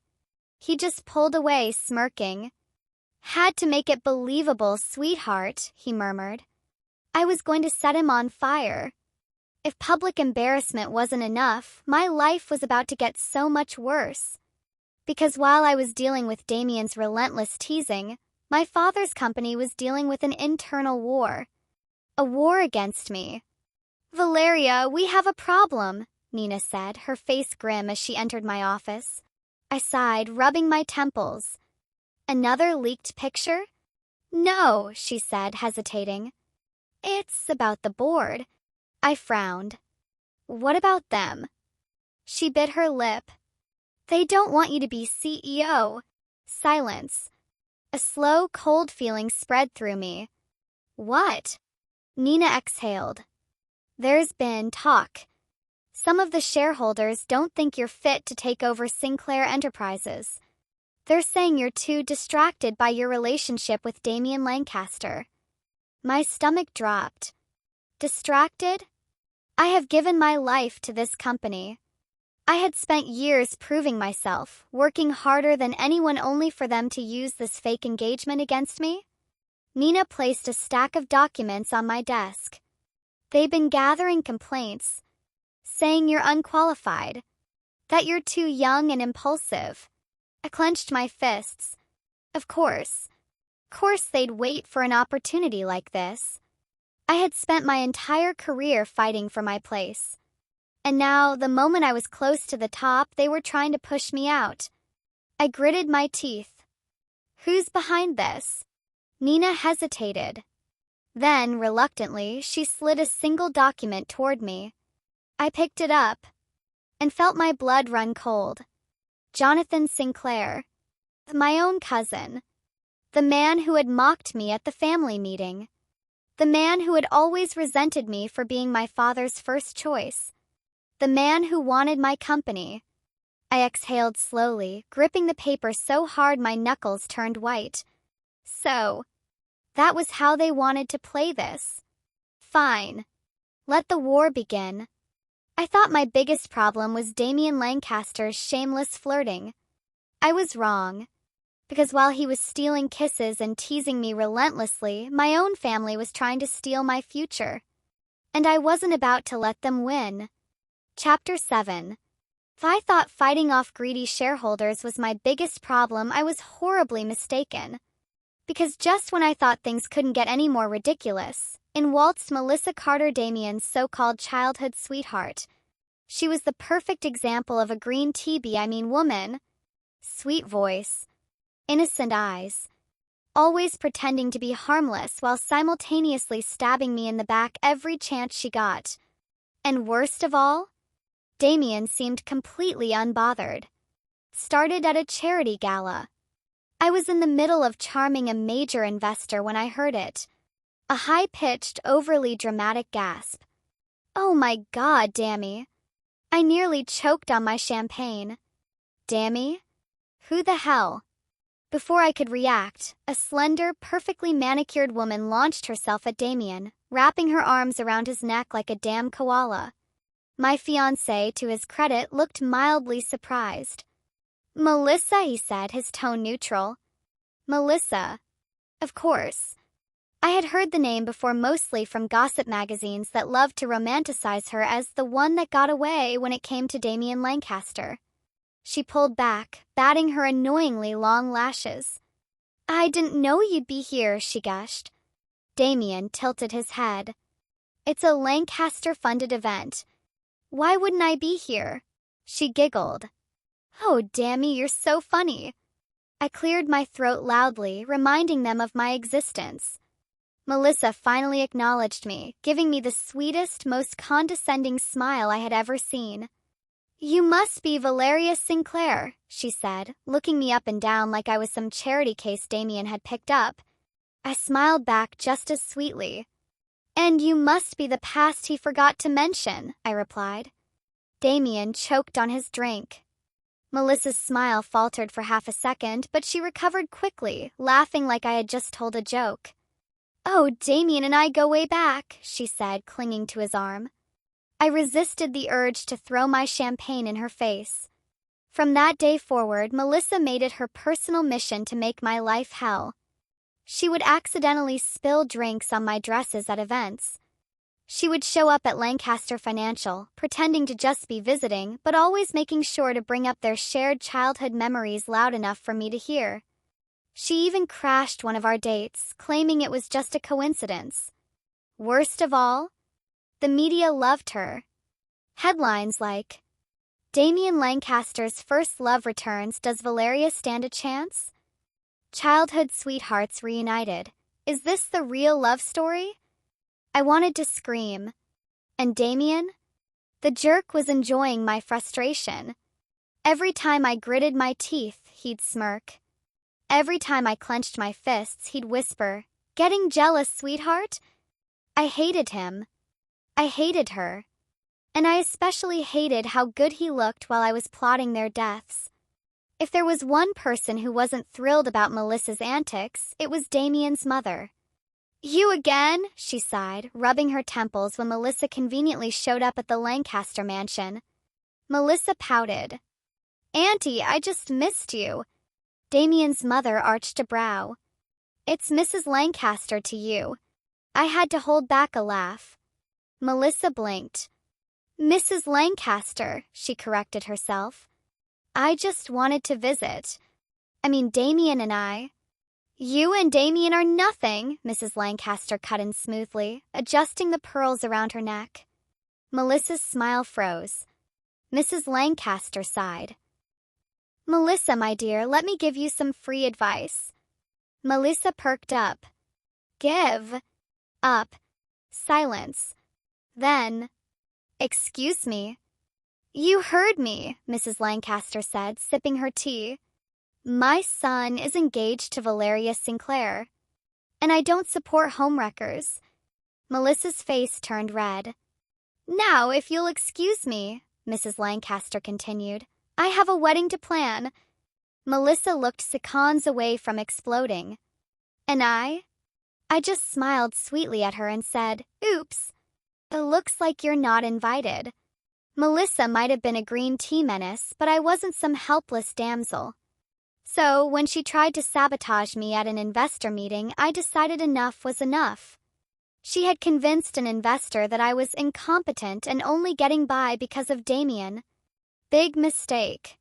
He just pulled away, smirking. "Had to make it believable, sweetheart," he murmured. I was going to set him on fire. If public embarrassment wasn't enough, my life was about to get so much worse. Because while I was dealing with Damien's relentless teasing, my father's company was dealing with an internal war. A war against me. "Valeria, we have a problem," Nina said, her face grim as she entered my office. I sighed, rubbing my temples. "Another leaked picture?" "No," she said, hesitating. "It's about the board." I frowned. "What about them?" She bit her lip. "They don't want you to be CEO." Silence. A slow, cold feeling spread through me. "What?" Nina exhaled. "There's been talk. Some of the shareholders don't think you're fit to take over Sinclair Enterprises. They're saying you're too distracted by your relationship with Damien Lancaster." My stomach dropped. Distracted? I have given my life to this company. I had spent years proving myself, working harder than anyone, only for them to use this fake engagement against me. Nina placed a stack of documents on my desk. "They've been gathering complaints, saying you're unqualified, that you're too young and impulsive." I clenched my fists. Of course they'd wait for an opportunity like this. I had spent my entire career fighting for my place. And now, the moment I was close to the top, they were trying to push me out. I gritted my teeth. "Who's behind this?" Nina hesitated. Then, reluctantly, she slid a single document toward me. I picked it up and felt my blood run cold. Jonathan Sinclair. My own cousin. The man who had mocked me at the family meeting. The man who had always resented me for being my father's first choice. The man who wanted my company. I exhaled slowly, gripping the paper so hard my knuckles turned white. So, that was how they wanted to play this. Fine. Let the war begin. I thought my biggest problem was Damien Lancaster's shameless flirting. I was wrong. Because while he was stealing kisses and teasing me relentlessly, my own family was trying to steal my future. And I wasn't about to let them win. Chapter 7. If I thought fighting off greedy shareholders was my biggest problem, I was horribly mistaken. Because just when I thought things couldn't get any more ridiculous, in waltzed Melissa Carter, Damien's so-called childhood sweetheart. She was the perfect example of a green tea woman. Sweet voice, innocent eyes, always pretending to be harmless while simultaneously stabbing me in the back every chance she got. And worst of all, Damien seemed completely unbothered. Started at a charity gala. I was in the middle of charming a major investor when I heard it. A high-pitched, overly dramatic gasp. Oh my God, Dammy. I nearly choked on my champagne. Dammy? Who the hell? Before I could react, a slender, perfectly manicured woman launched herself at Damien, wrapping her arms around his neck like a damn koala. My fiancé, to his credit, looked mildly surprised. Melissa, he said, his tone neutral. Melissa. Of course. I had heard the name before, mostly from gossip magazines that loved to romanticize her as the one that got away when it came to Damien Lancaster. She pulled back, batting her annoyingly long lashes. I didn't know you'd be here, she gushed. Damien tilted his head. It's a Lancaster-funded event. Why wouldn't I be here? She giggled. Oh, Dammy, you're so funny. I cleared my throat loudly, reminding them of my existence. Melissa finally acknowledged me, giving me the sweetest, most condescending smile I had ever seen. You must be Valeria Sinclair, she said, looking me up and down like I was some charity case Damien had picked up. I smiled back just as sweetly. And you must be the past he forgot to mention, I replied. Damien choked on his drink. Melissa's smile faltered for half a second, but she recovered quickly, laughing like I had just told a joke. Oh, Damien and I go way back, she said, clinging to his arm. I resisted the urge to throw my champagne in her face. From that day forward, Melissa made it her personal mission to make my life hell. She would accidentally spill drinks on my dresses at events. She would show up at Lancaster Financial, pretending to just be visiting, but always making sure to bring up their shared childhood memories loud enough for me to hear. She even crashed one of our dates, claiming it was just a coincidence. Worst of all, the media loved her. Headlines like, Damien Lancaster's first love returns, does Valeria stand a chance? Childhood sweethearts reunited. Is this the real love story? I wanted to scream. And Damien? The jerk was enjoying my frustration. Every time I gritted my teeth, he'd smirk. Every time I clenched my fists, he'd whisper, Getting jealous, sweetheart? I hated him. I hated her. And I especially hated how good he looked while I was plotting their deaths. If there was one person who wasn't thrilled about Melissa's antics, it was Damien's mother. You again? She sighed, rubbing her temples when Melissa conveniently showed up at the Lancaster mansion. Melissa pouted. Auntie, I just missed you. Damien's mother arched a brow. It's Mrs. Lancaster to you. I had to hold back a laugh. Melissa blinked. Mrs. Lancaster, she corrected herself. I just wanted to visit. Damien and I. You and Damien are nothing, Mrs. Lancaster cut in smoothly, adjusting the pearls around her neck. Melissa's smile froze. Mrs. Lancaster sighed. Melissa, my dear, let me give you some free advice. Melissa perked up. Give. Up. Silence. Then. Excuse me. You heard me, Mrs. Lancaster said, sipping her tea. My son is engaged to Valeria Sinclair. And I don't support homewreckers. Melissa's face turned red. Now, if you'll excuse me, Mrs. Lancaster continued, I have a wedding to plan. Melissa looked seconds away from exploding. And I just smiled sweetly at her and said, Oops. It looks like you're not invited. Melissa might have been a green tea menace, but I wasn't some helpless damsel. So, when she tried to sabotage me at an investor meeting, I decided enough was enough. She had convinced an investor that I was incompetent and only getting by because of Damien. Big mistake.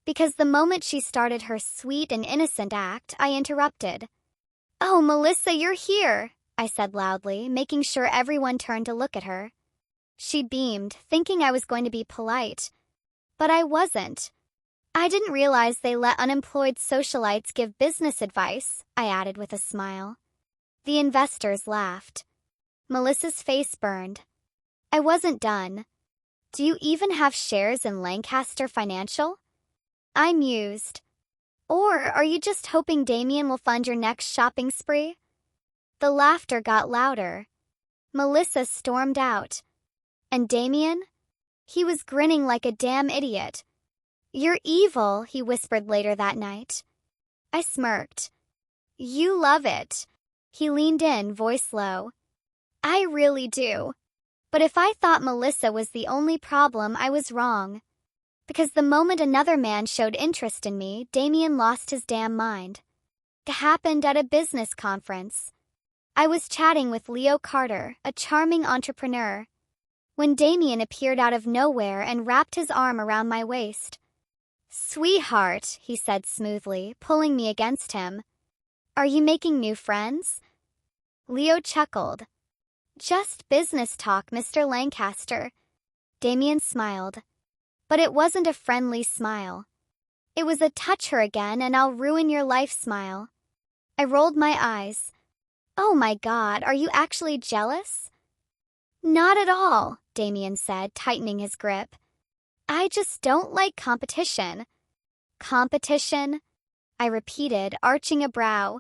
Because the moment she started her sweet and innocent act, I interrupted. "Oh, Melissa, you're here," I said loudly, making sure everyone turned to look at her. She beamed, thinking I was going to be polite. But I wasn't. "I didn't realize they let unemployed socialites give business advice," I added with a smile. The investors laughed. Melissa's face burned. I wasn't done. "Do you even have shares in Lancaster Financial?" I mused. "Or are you just hoping Damien will fund your next shopping spree?" The laughter got louder. Melissa stormed out. And Damien? He was grinning like a damn idiot. "You're evil," he whispered later that night. I smirked. "You love it." He leaned in, voice low. "I really do. But if I thought Melissa was the only problem, I was wrong. Because the moment another man showed interest in me, Damien lost his damn mind. It happened at a business conference. I was chatting with Leo Carter, a charming entrepreneur, when Damien appeared out of nowhere and wrapped his arm around my waist. "Sweetheart," he said smoothly, pulling me against him. "Are you making new friends?" Leo chuckled. "Just business talk, Mr. Lancaster." Damien smiled. But it wasn't a friendly smile. It was a touch her again and I'll ruin your life smile. I rolled my eyes. "Oh my God, are you actually jealous?" "Not at all," Damien said, tightening his grip. "I just don't like competition." "Competition?" I repeated, arching a brow.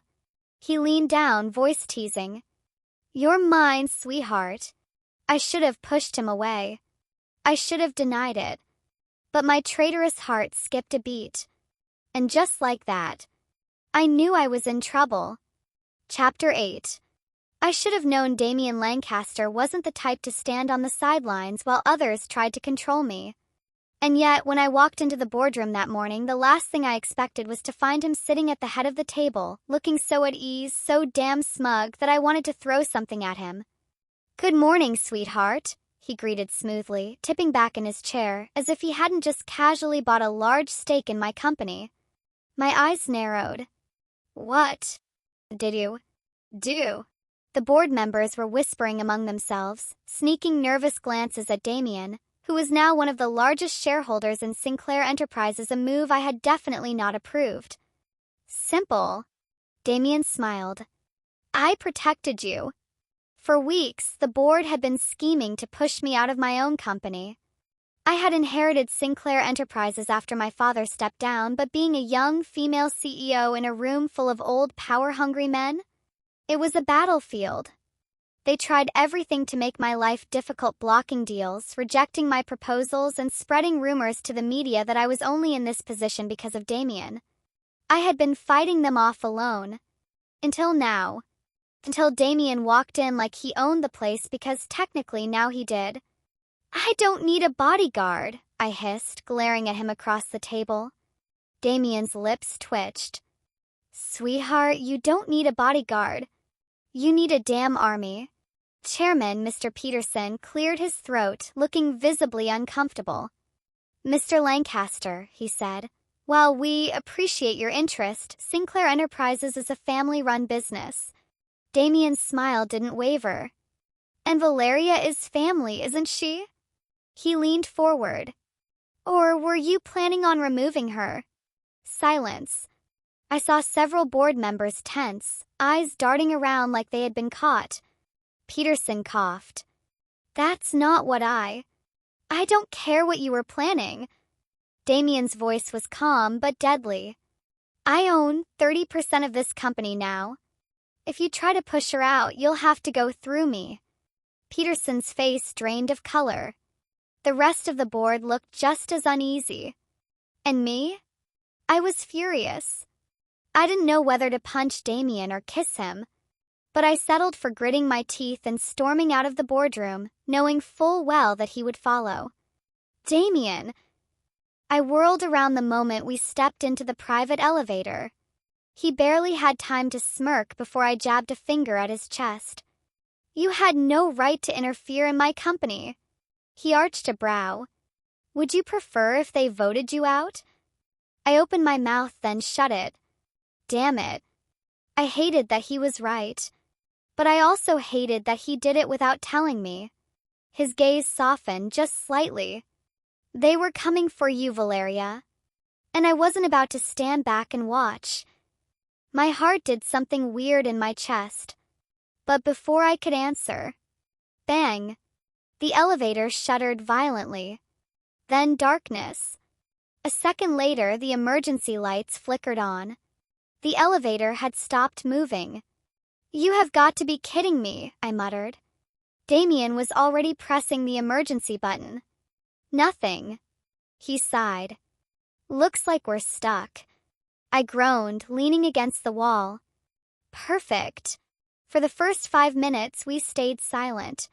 He leaned down, voice teasing. "You're mine, sweetheart." I should have pushed him away. I should have denied it. But my traitorous heart skipped a beat. And just like that, I knew I was in trouble. Chapter 8. I should have known Damien Lancaster wasn't the type to stand on the sidelines while others tried to control me. And yet, when I walked into the boardroom that morning, the last thing I expected was to find him sitting at the head of the table, looking so at ease, so damn smug, that I wanted to throw something at him. "Good morning, sweetheart," he greeted smoothly, tipping back in his chair, as if he hadn't just casually bought a large stake in my company. My eyes narrowed. "What did you do?" The board members were whispering among themselves, sneaking nervous glances at Damien, who was now one of the largest shareholders in Sinclair Enterprises, a move I had definitely not approved. "Simple." Damien smiled. "I protected you. For weeks, the board had been scheming to push me out of my own company. I had inherited Sinclair Enterprises after my father stepped down, but being a young female CEO in a room full of old power-hungry men, it was a battlefield. They tried everything to make my life difficult, blocking deals, rejecting my proposals, and spreading rumors to the media that I was only in this position because of Damien. I had been fighting them off alone. Until now. Until Damien walked in like he owned the place, because technically now he did. "I don't need a bodyguard," I hissed, glaring at him across the table. Damien's lips twitched. "Sweetheart, you don't need a bodyguard. You need a damn army." Chairman Mr. Peterson cleared his throat, looking visibly uncomfortable. "Mr. Lancaster," he said, "while we appreciate your interest, Sinclair Enterprises is a family-run business." Damien's smile didn't waver. "And Valeria is family, isn't she?" He leaned forward. "Or were you planning on removing her?" Silence. I saw several board members tense, eyes darting around like they had been caught. Peterson coughed. "That's not what I don't care what you were planning." Damien's voice was calm but deadly. "I own 30% of this company now. If you try to push her out, you'll have to go through me." Peterson's face drained of color. The rest of the board looked just as uneasy. And me? I was furious. I didn't know whether to punch Damien or kiss him, but I settled for gritting my teeth and storming out of the boardroom, knowing full well that he would follow. "Damien!" I whirled around the moment we stepped into the private elevator. He barely had time to smirk before I jabbed a finger at his chest. "You had no right to interfere in my company." He arched a brow. Would you prefer if they voted you out? I opened my mouth, then shut it. Damn it. I hated that he was right. But I also hated that he did it without telling me. His gaze softened just slightly. They were coming for you, Valeria. And I wasn't about to stand back and watch. My heart did something weird in my chest. But before I could answer, bang! The elevator shuddered violently. Then darkness. A second later, the emergency lights flickered on. The elevator had stopped moving. You have got to be kidding me, I muttered. Damien was already pressing the emergency button. Nothing. He sighed. Looks like we're stuck. I groaned, leaning against the wall. Perfect. For the first 5 minutes, we stayed silent.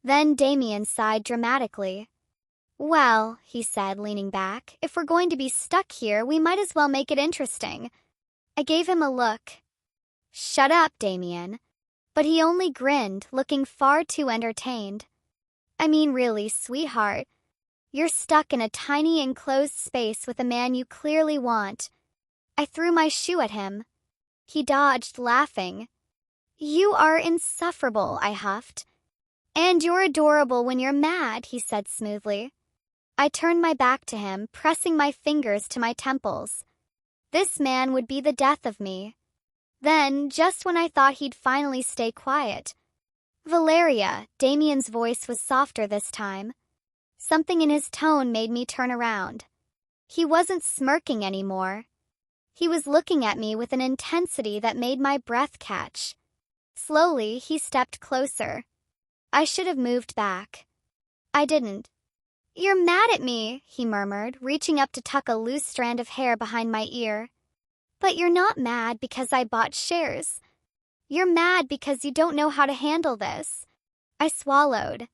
Then Damien sighed dramatically. Well, he said, leaning back, if we're going to be stuck here, we might as well make it interesting. I gave him a look. Shut up, Damien. But he only grinned, looking far too entertained. I mean, really, sweetheart. You're stuck in a tiny enclosed space with a man you clearly want. I threw my shoe at him. He dodged, laughing. You are insufferable, I huffed. And you're adorable when you're mad, he said smoothly. I turned my back to him, pressing my fingers to my temples. This man would be the death of me. Then, just when I thought he'd finally stay quiet, Valeria, Damien's voice was softer this time. Something in his tone made me turn around. He wasn't smirking anymore. He was looking at me with an intensity that made my breath catch. Slowly, he stepped closer. I should have moved back. I didn't. You're mad at me, he murmured, reaching up to tuck a loose strand of hair behind my ear. But you're not mad because I bought shares. You're mad because you don't know how to handle this. I swallowed.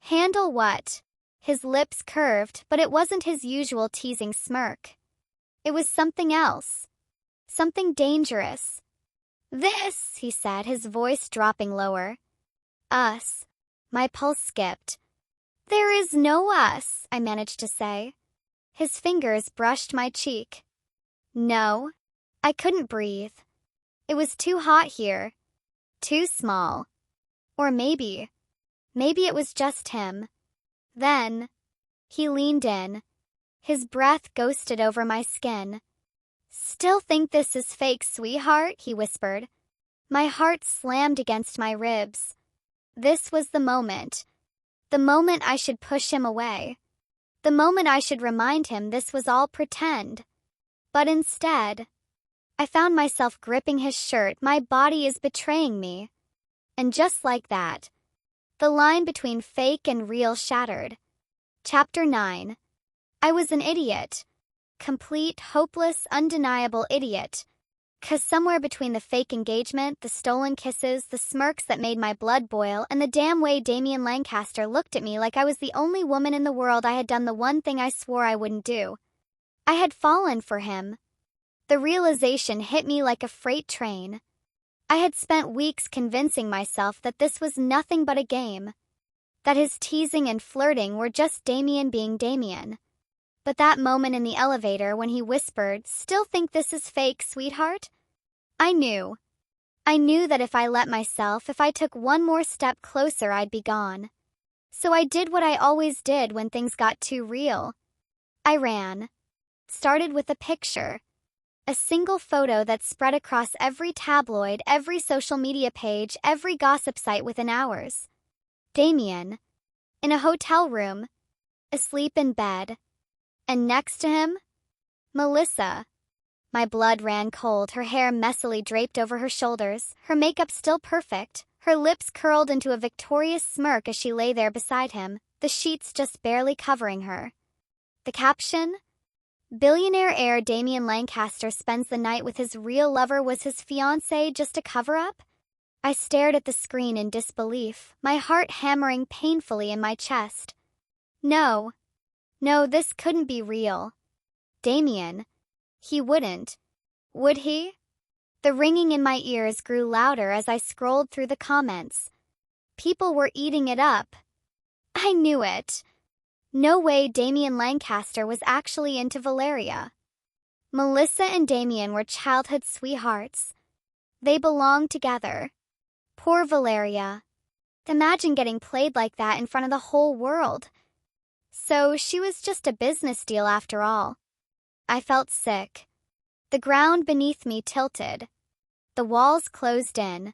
Handle what? His lips curved, but it wasn't his usual teasing smirk. It was something else. Something dangerous. This, he said, his voice dropping lower. Us. My pulse skipped. There is no us, I managed to say. His fingers brushed my cheek. No. I couldn't breathe. It was too hot here. Too small. Or maybe it was just him. Then, he leaned in. His breath ghosted over my skin. Still think this is fake, sweetheart, he whispered. My heart slammed against my ribs. This was the moment. The moment I should push him away. The moment I should remind him this was all pretend. But instead, I found myself gripping his shirt. My body is betraying me. And just like that, the line between fake and real shattered. Chapter 9. I was an idiot. Complete, hopeless, undeniable idiot. 'Cause somewhere between the fake engagement, the stolen kisses, the smirks that made my blood boil, and the damn way Damien Lancaster looked at me like I was the only woman in the world, I had done the one thing I swore I wouldn't do. I had fallen for him. The realization hit me like a freight train. I had spent weeks convincing myself that this was nothing but a game. That his teasing and flirting were just Damien being Damien. But that moment in the elevator when he whispered, "Still think this is fake, sweetheart?" I knew. I knew that if I let myself, if I took one more step closer, I'd be gone. So I did what I always did when things got too real. I ran. Started with a picture. A single photo that spread across every tabloid, every social media page, every gossip site within hours. Damien. In a hotel room. Asleep in bed. And next to him, Melissa. My blood ran cold, her hair messily draped over her shoulders, her makeup still perfect, her lips curled into a victorious smirk as she lay there beside him, the sheets just barely covering her. The caption? Billionaire heir Damien Lancaster spends the night with his real lover. Was his fiancée just a cover-up? I stared at the screen in disbelief, my heart hammering painfully in my chest. No, this couldn't be real. Damien. He wouldn't. Would he? The ringing in my ears grew louder as I scrolled through the comments. People were eating it up. I knew it. No way Damien Lancaster was actually into Valeria. Melissa and Damien were childhood sweethearts. They belonged together. Poor Valeria. Imagine getting played like that in front of the whole world. So she was just a business deal after all. I felt sick. The ground beneath me tilted. The walls closed in.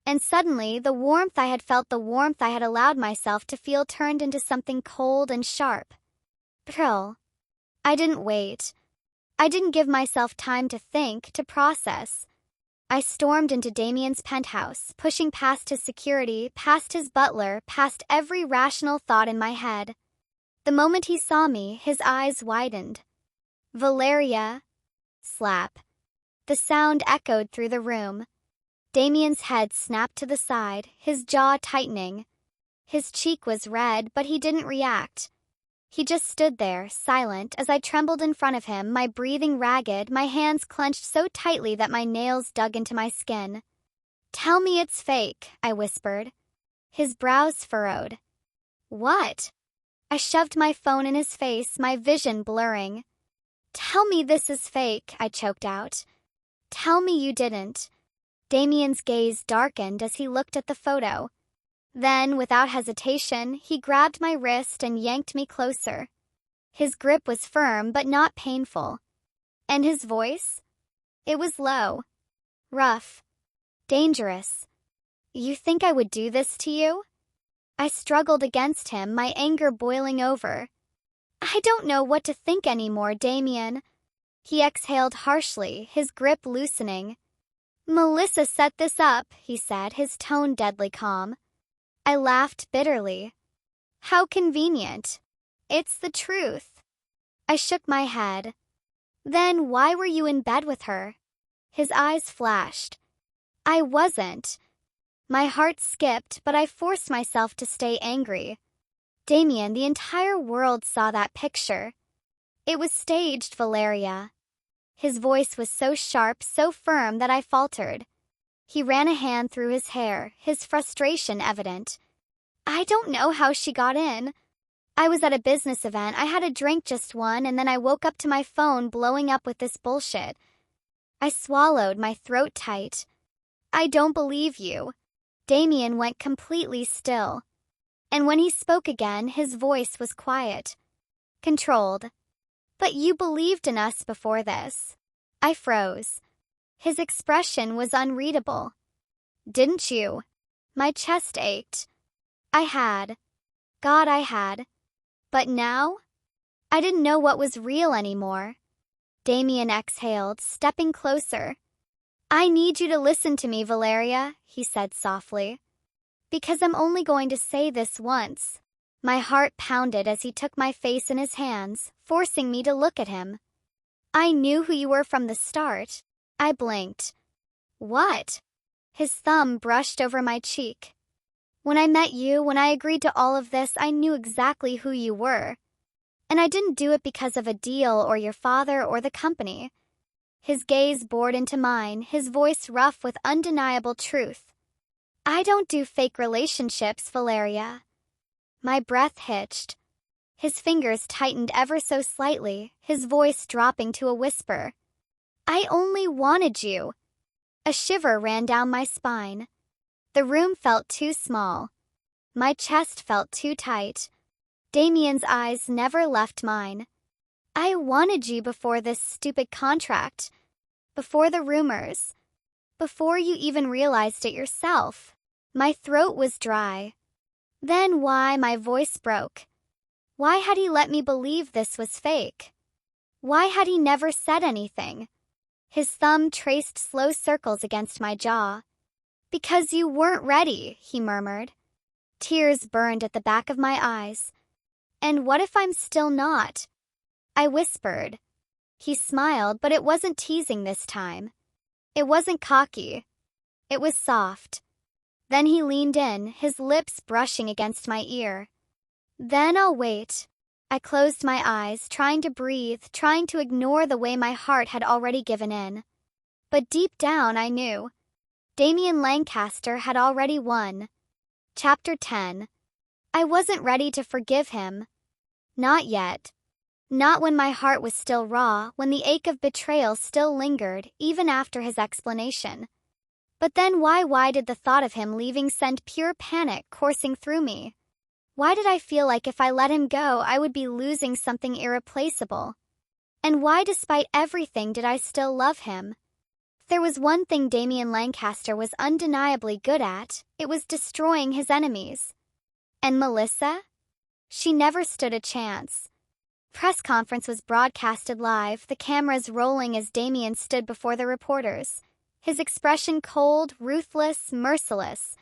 And suddenly, the warmth I had allowed myself to feel turned into something cold and sharp. Brill. I didn't wait. I didn't give myself time to think, to process. I stormed into Damien's penthouse, pushing past his security, past his butler, past every rational thought in my head. The moment he saw me, his eyes widened. Valeria. Slap. The sound echoed through the room. Damien's head snapped to the side, his jaw tightening. His cheek was red, but he didn't react. He just stood there, silent, as I trembled in front of him, my breathing ragged, my hands clenched so tightly that my nails dug into my skin. "Tell me it's fake," I whispered. His brows furrowed. "What?" I shoved my phone in his face, my vision blurring. "Tell me this is fake," I choked out. "Tell me you didn't." Damien's gaze darkened as he looked at the photo. Then, without hesitation, he grabbed my wrist and yanked me closer. His grip was firm but not painful. And his voice? It was low, rough, dangerous. "You think I would do this to you?" I struggled against him, my anger boiling over. "I don't know what to think anymore, Damien." He exhaled harshly, his grip loosening. "Melissa set this up," he said, his tone deadly calm. I laughed bitterly. "How convenient. It's the truth." I shook my head. "Then why were you in bed with her?" His eyes flashed. "I wasn't." My heart skipped, but I forced myself to stay angry. "Damien, the entire world saw that picture. It was staged, Valeria." His voice was so sharp, so firm that I faltered. He ran a hand through his hair, his frustration evident. "I don't know how she got in. I was at a business event, I had a drink, just one, and then I woke up to my phone blowing up with this bullshit." I swallowed, my throat tight. "I don't believe you." Damien went completely still. And when he spoke again, his voice was quiet, controlled. "But you believed in us before this." I froze. His expression was unreadable. "Didn't you?" My chest ached. I had. God, I had. But now? I didn't know what was real anymore. Damien exhaled, stepping closer. "I need you to listen to me, Valeria," he said softly. "Because I'm only going to say this once." My heart pounded as he took my face in his hands, forcing me to look at him. "I knew who you were from the start." I blinked. "What?" His thumb brushed over my cheek. "When I met you, when I agreed to all of this, I knew exactly who you were. And I didn't do it because of a deal or your father or the company." His gaze bored into mine, his voice rough with undeniable truth. "I don't do fake relationships, Valeria." My breath hitched. His fingers tightened ever so slightly, his voice dropping to a whisper. "I only wanted you." A shiver ran down my spine. The room felt too small. My chest felt too tight. Damien's eyes never left mine. "I wanted you before this stupid contract. Before the rumors. Before you even realized it yourself." My throat was dry. Then why? My voice broke. Why had he let me believe this was fake? Why had he never said anything? His thumb traced slow circles against my jaw. "Because you weren't ready," he murmured. Tears burned at the back of my eyes. "And what if I'm still not?" I whispered. He smiled, but it wasn't teasing this time. It wasn't cocky. It was soft. Then he leaned in, his lips brushing against my ear. "Then I'll wait." I closed my eyes, trying to breathe, trying to ignore the way my heart had already given in. But deep down I knew. Damien Lancaster had already won. Chapter 10. I wasn't ready to forgive him. Not yet. Not when my heart was still raw, when the ache of betrayal still lingered, even after his explanation. But then why did the thought of him leaving send pure panic coursing through me? Why did I feel like if I let him go, I would be losing something irreplaceable? And why, despite everything, did I still love him? There was one thing Damien Lancaster was undeniably good at, it was destroying his enemies. And Melissa? She never stood a chance. Press conference was broadcasted live, the cameras rolling as Damien stood before the reporters. His expression cold, ruthless, merciless.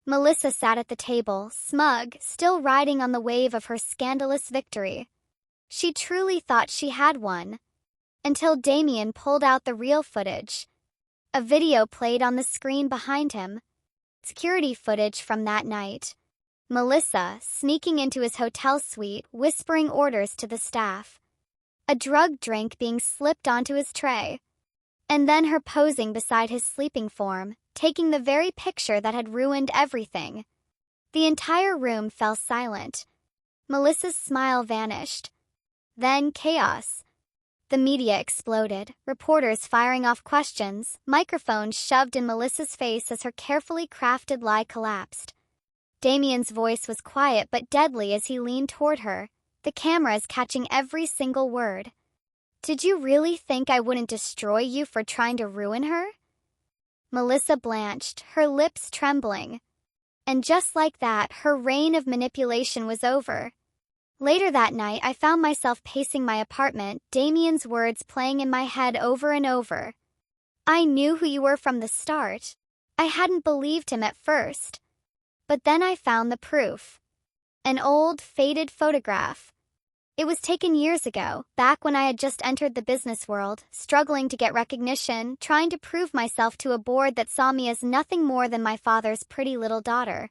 Melissa sat at the table, smug, still riding on the wave of her scandalous victory. She truly thought she had won. Until Damien pulled out the real footage. A video played on the screen behind him. Security footage from that night. Melissa sneaking into his hotel suite, whispering orders to the staff. A drugged drink being slipped onto his tray. And then her posing beside his sleeping form, taking the very picture that had ruined everything. The entire room fell silent. Melissa's smile vanished. Then chaos. The media exploded, reporters firing off questions, microphones shoved in Melissa's face as her carefully crafted lie collapsed. Damien's voice was quiet but deadly as he leaned toward her, the cameras catching every single word. Did you really think I wouldn't destroy you for trying to ruin her? Melissa blanched, her lips trembling. And just like that, her reign of manipulation was over. Later that night, I found myself pacing my apartment, Damien's words playing in my head over and over. I knew who you were from the start. I hadn't believed him at first. But then I found the proof. An old, faded photograph. It was taken years ago, back when I had just entered the business world, struggling to get recognition, trying to prove myself to a board that saw me as nothing more than my father's pretty little daughter.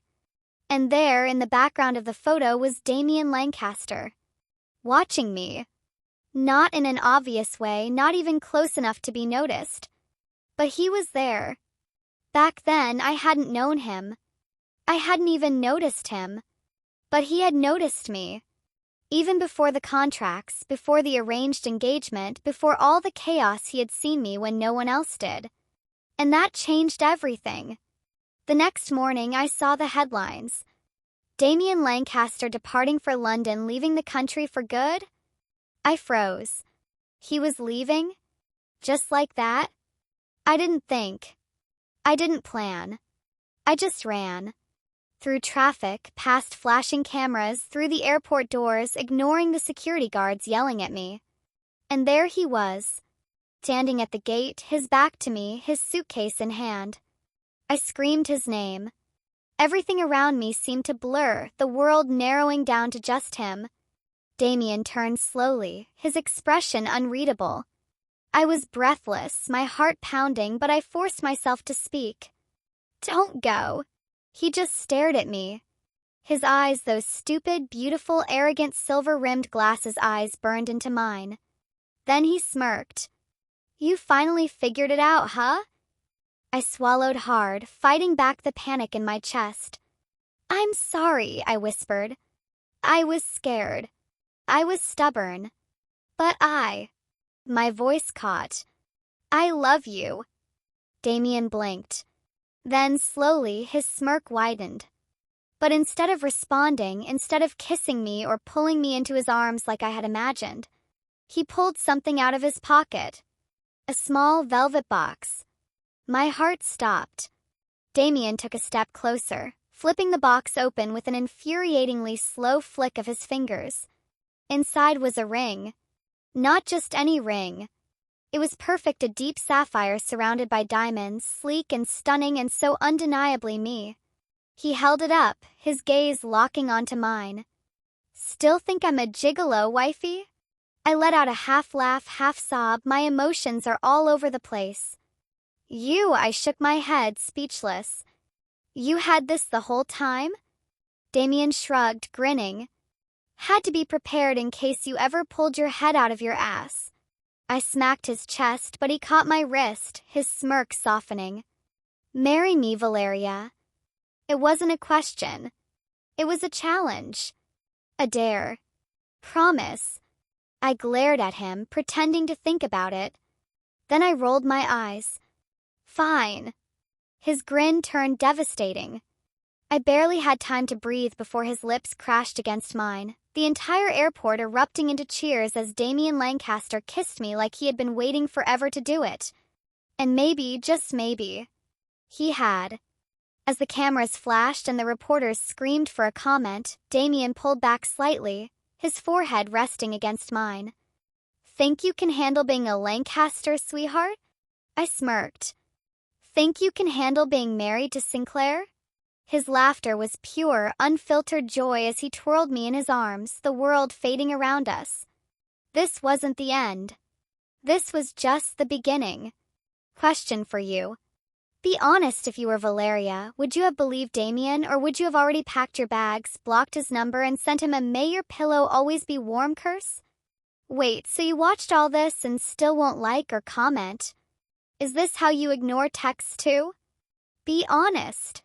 And there, in the background of the photo, was Damien Lancaster. Watching me. Not in an obvious way, not even close enough to be noticed. But he was there. Back then, I hadn't known him. I hadn't even noticed him. But he had noticed me. Even before the contracts, before the arranged engagement, before all the chaos, he had seen me when no one else did. And that changed everything. The next morning, I saw the headlines. Damien Lancaster departing for London, leaving the country for good? I froze. He was leaving? Just like that? I didn't think. I didn't plan. I just ran. Through traffic, past flashing cameras, through the airport doors, ignoring the security guards yelling at me. And there he was, standing at the gate, his back to me, his suitcase in hand. I screamed his name. Everything around me seemed to blur, the world narrowing down to just him. Damien turned slowly, his expression unreadable. I was breathless, my heart pounding, but I forced myself to speak. Don't go. He just stared at me. His eyes, those stupid, beautiful, arrogant, silver-rimmed glasses eyes burned into mine. Then he smirked. You finally figured it out, huh? I swallowed hard, fighting back the panic in my chest. I'm sorry, I whispered. I was scared. I was stubborn. But my voice caught. I love you. Damien blinked. Then, slowly, his smirk widened. But instead of responding, instead of kissing me or pulling me into his arms like I had imagined, he pulled something out of his pocket. A small velvet box. My heart stopped. Damien took a step closer, flipping the box open with an infuriatingly slow flick of his fingers. Inside was a ring. Not just any ring. It was perfect, a deep sapphire surrounded by diamonds, sleek and stunning and so undeniably me. He held it up, his gaze locking onto mine. Still think I'm a gigolo, wifey? I let out a half laugh, half sob, my emotions are all over the place. I shook my head, speechless. You had this the whole time? Damien shrugged, grinning. Had to be prepared in case you ever pulled your head out of your ass. I smacked his chest, but he caught my wrist, his smirk softening. Marry me, Valeria. It wasn't a question. It was a challenge. A dare. Promise. I glared at him, pretending to think about it. Then I rolled my eyes. Fine. His grin turned devastating. I barely had time to breathe before his lips crashed against mine, the entire airport erupting into cheers as Damien Lancaster kissed me like he had been waiting forever to do it. And maybe, just maybe, he had. As the cameras flashed and the reporters screamed for a comment, Damien pulled back slightly, his forehead resting against mine. Think you can handle being a Lancaster, sweetheart? I smirked. Think you can handle being married to Sinclair? His laughter was pure, unfiltered joy as he twirled me in his arms, the world fading around us. This wasn't the end. This was just the beginning. Question for you. Be honest, if you were Valeria, would you have believed Damien, or would you have already packed your bags, blocked his number, and sent him a "May your pillow always be warm" curse? Wait, so you watched all this and still won't like or comment? Is this how you ignore texts too? Be honest.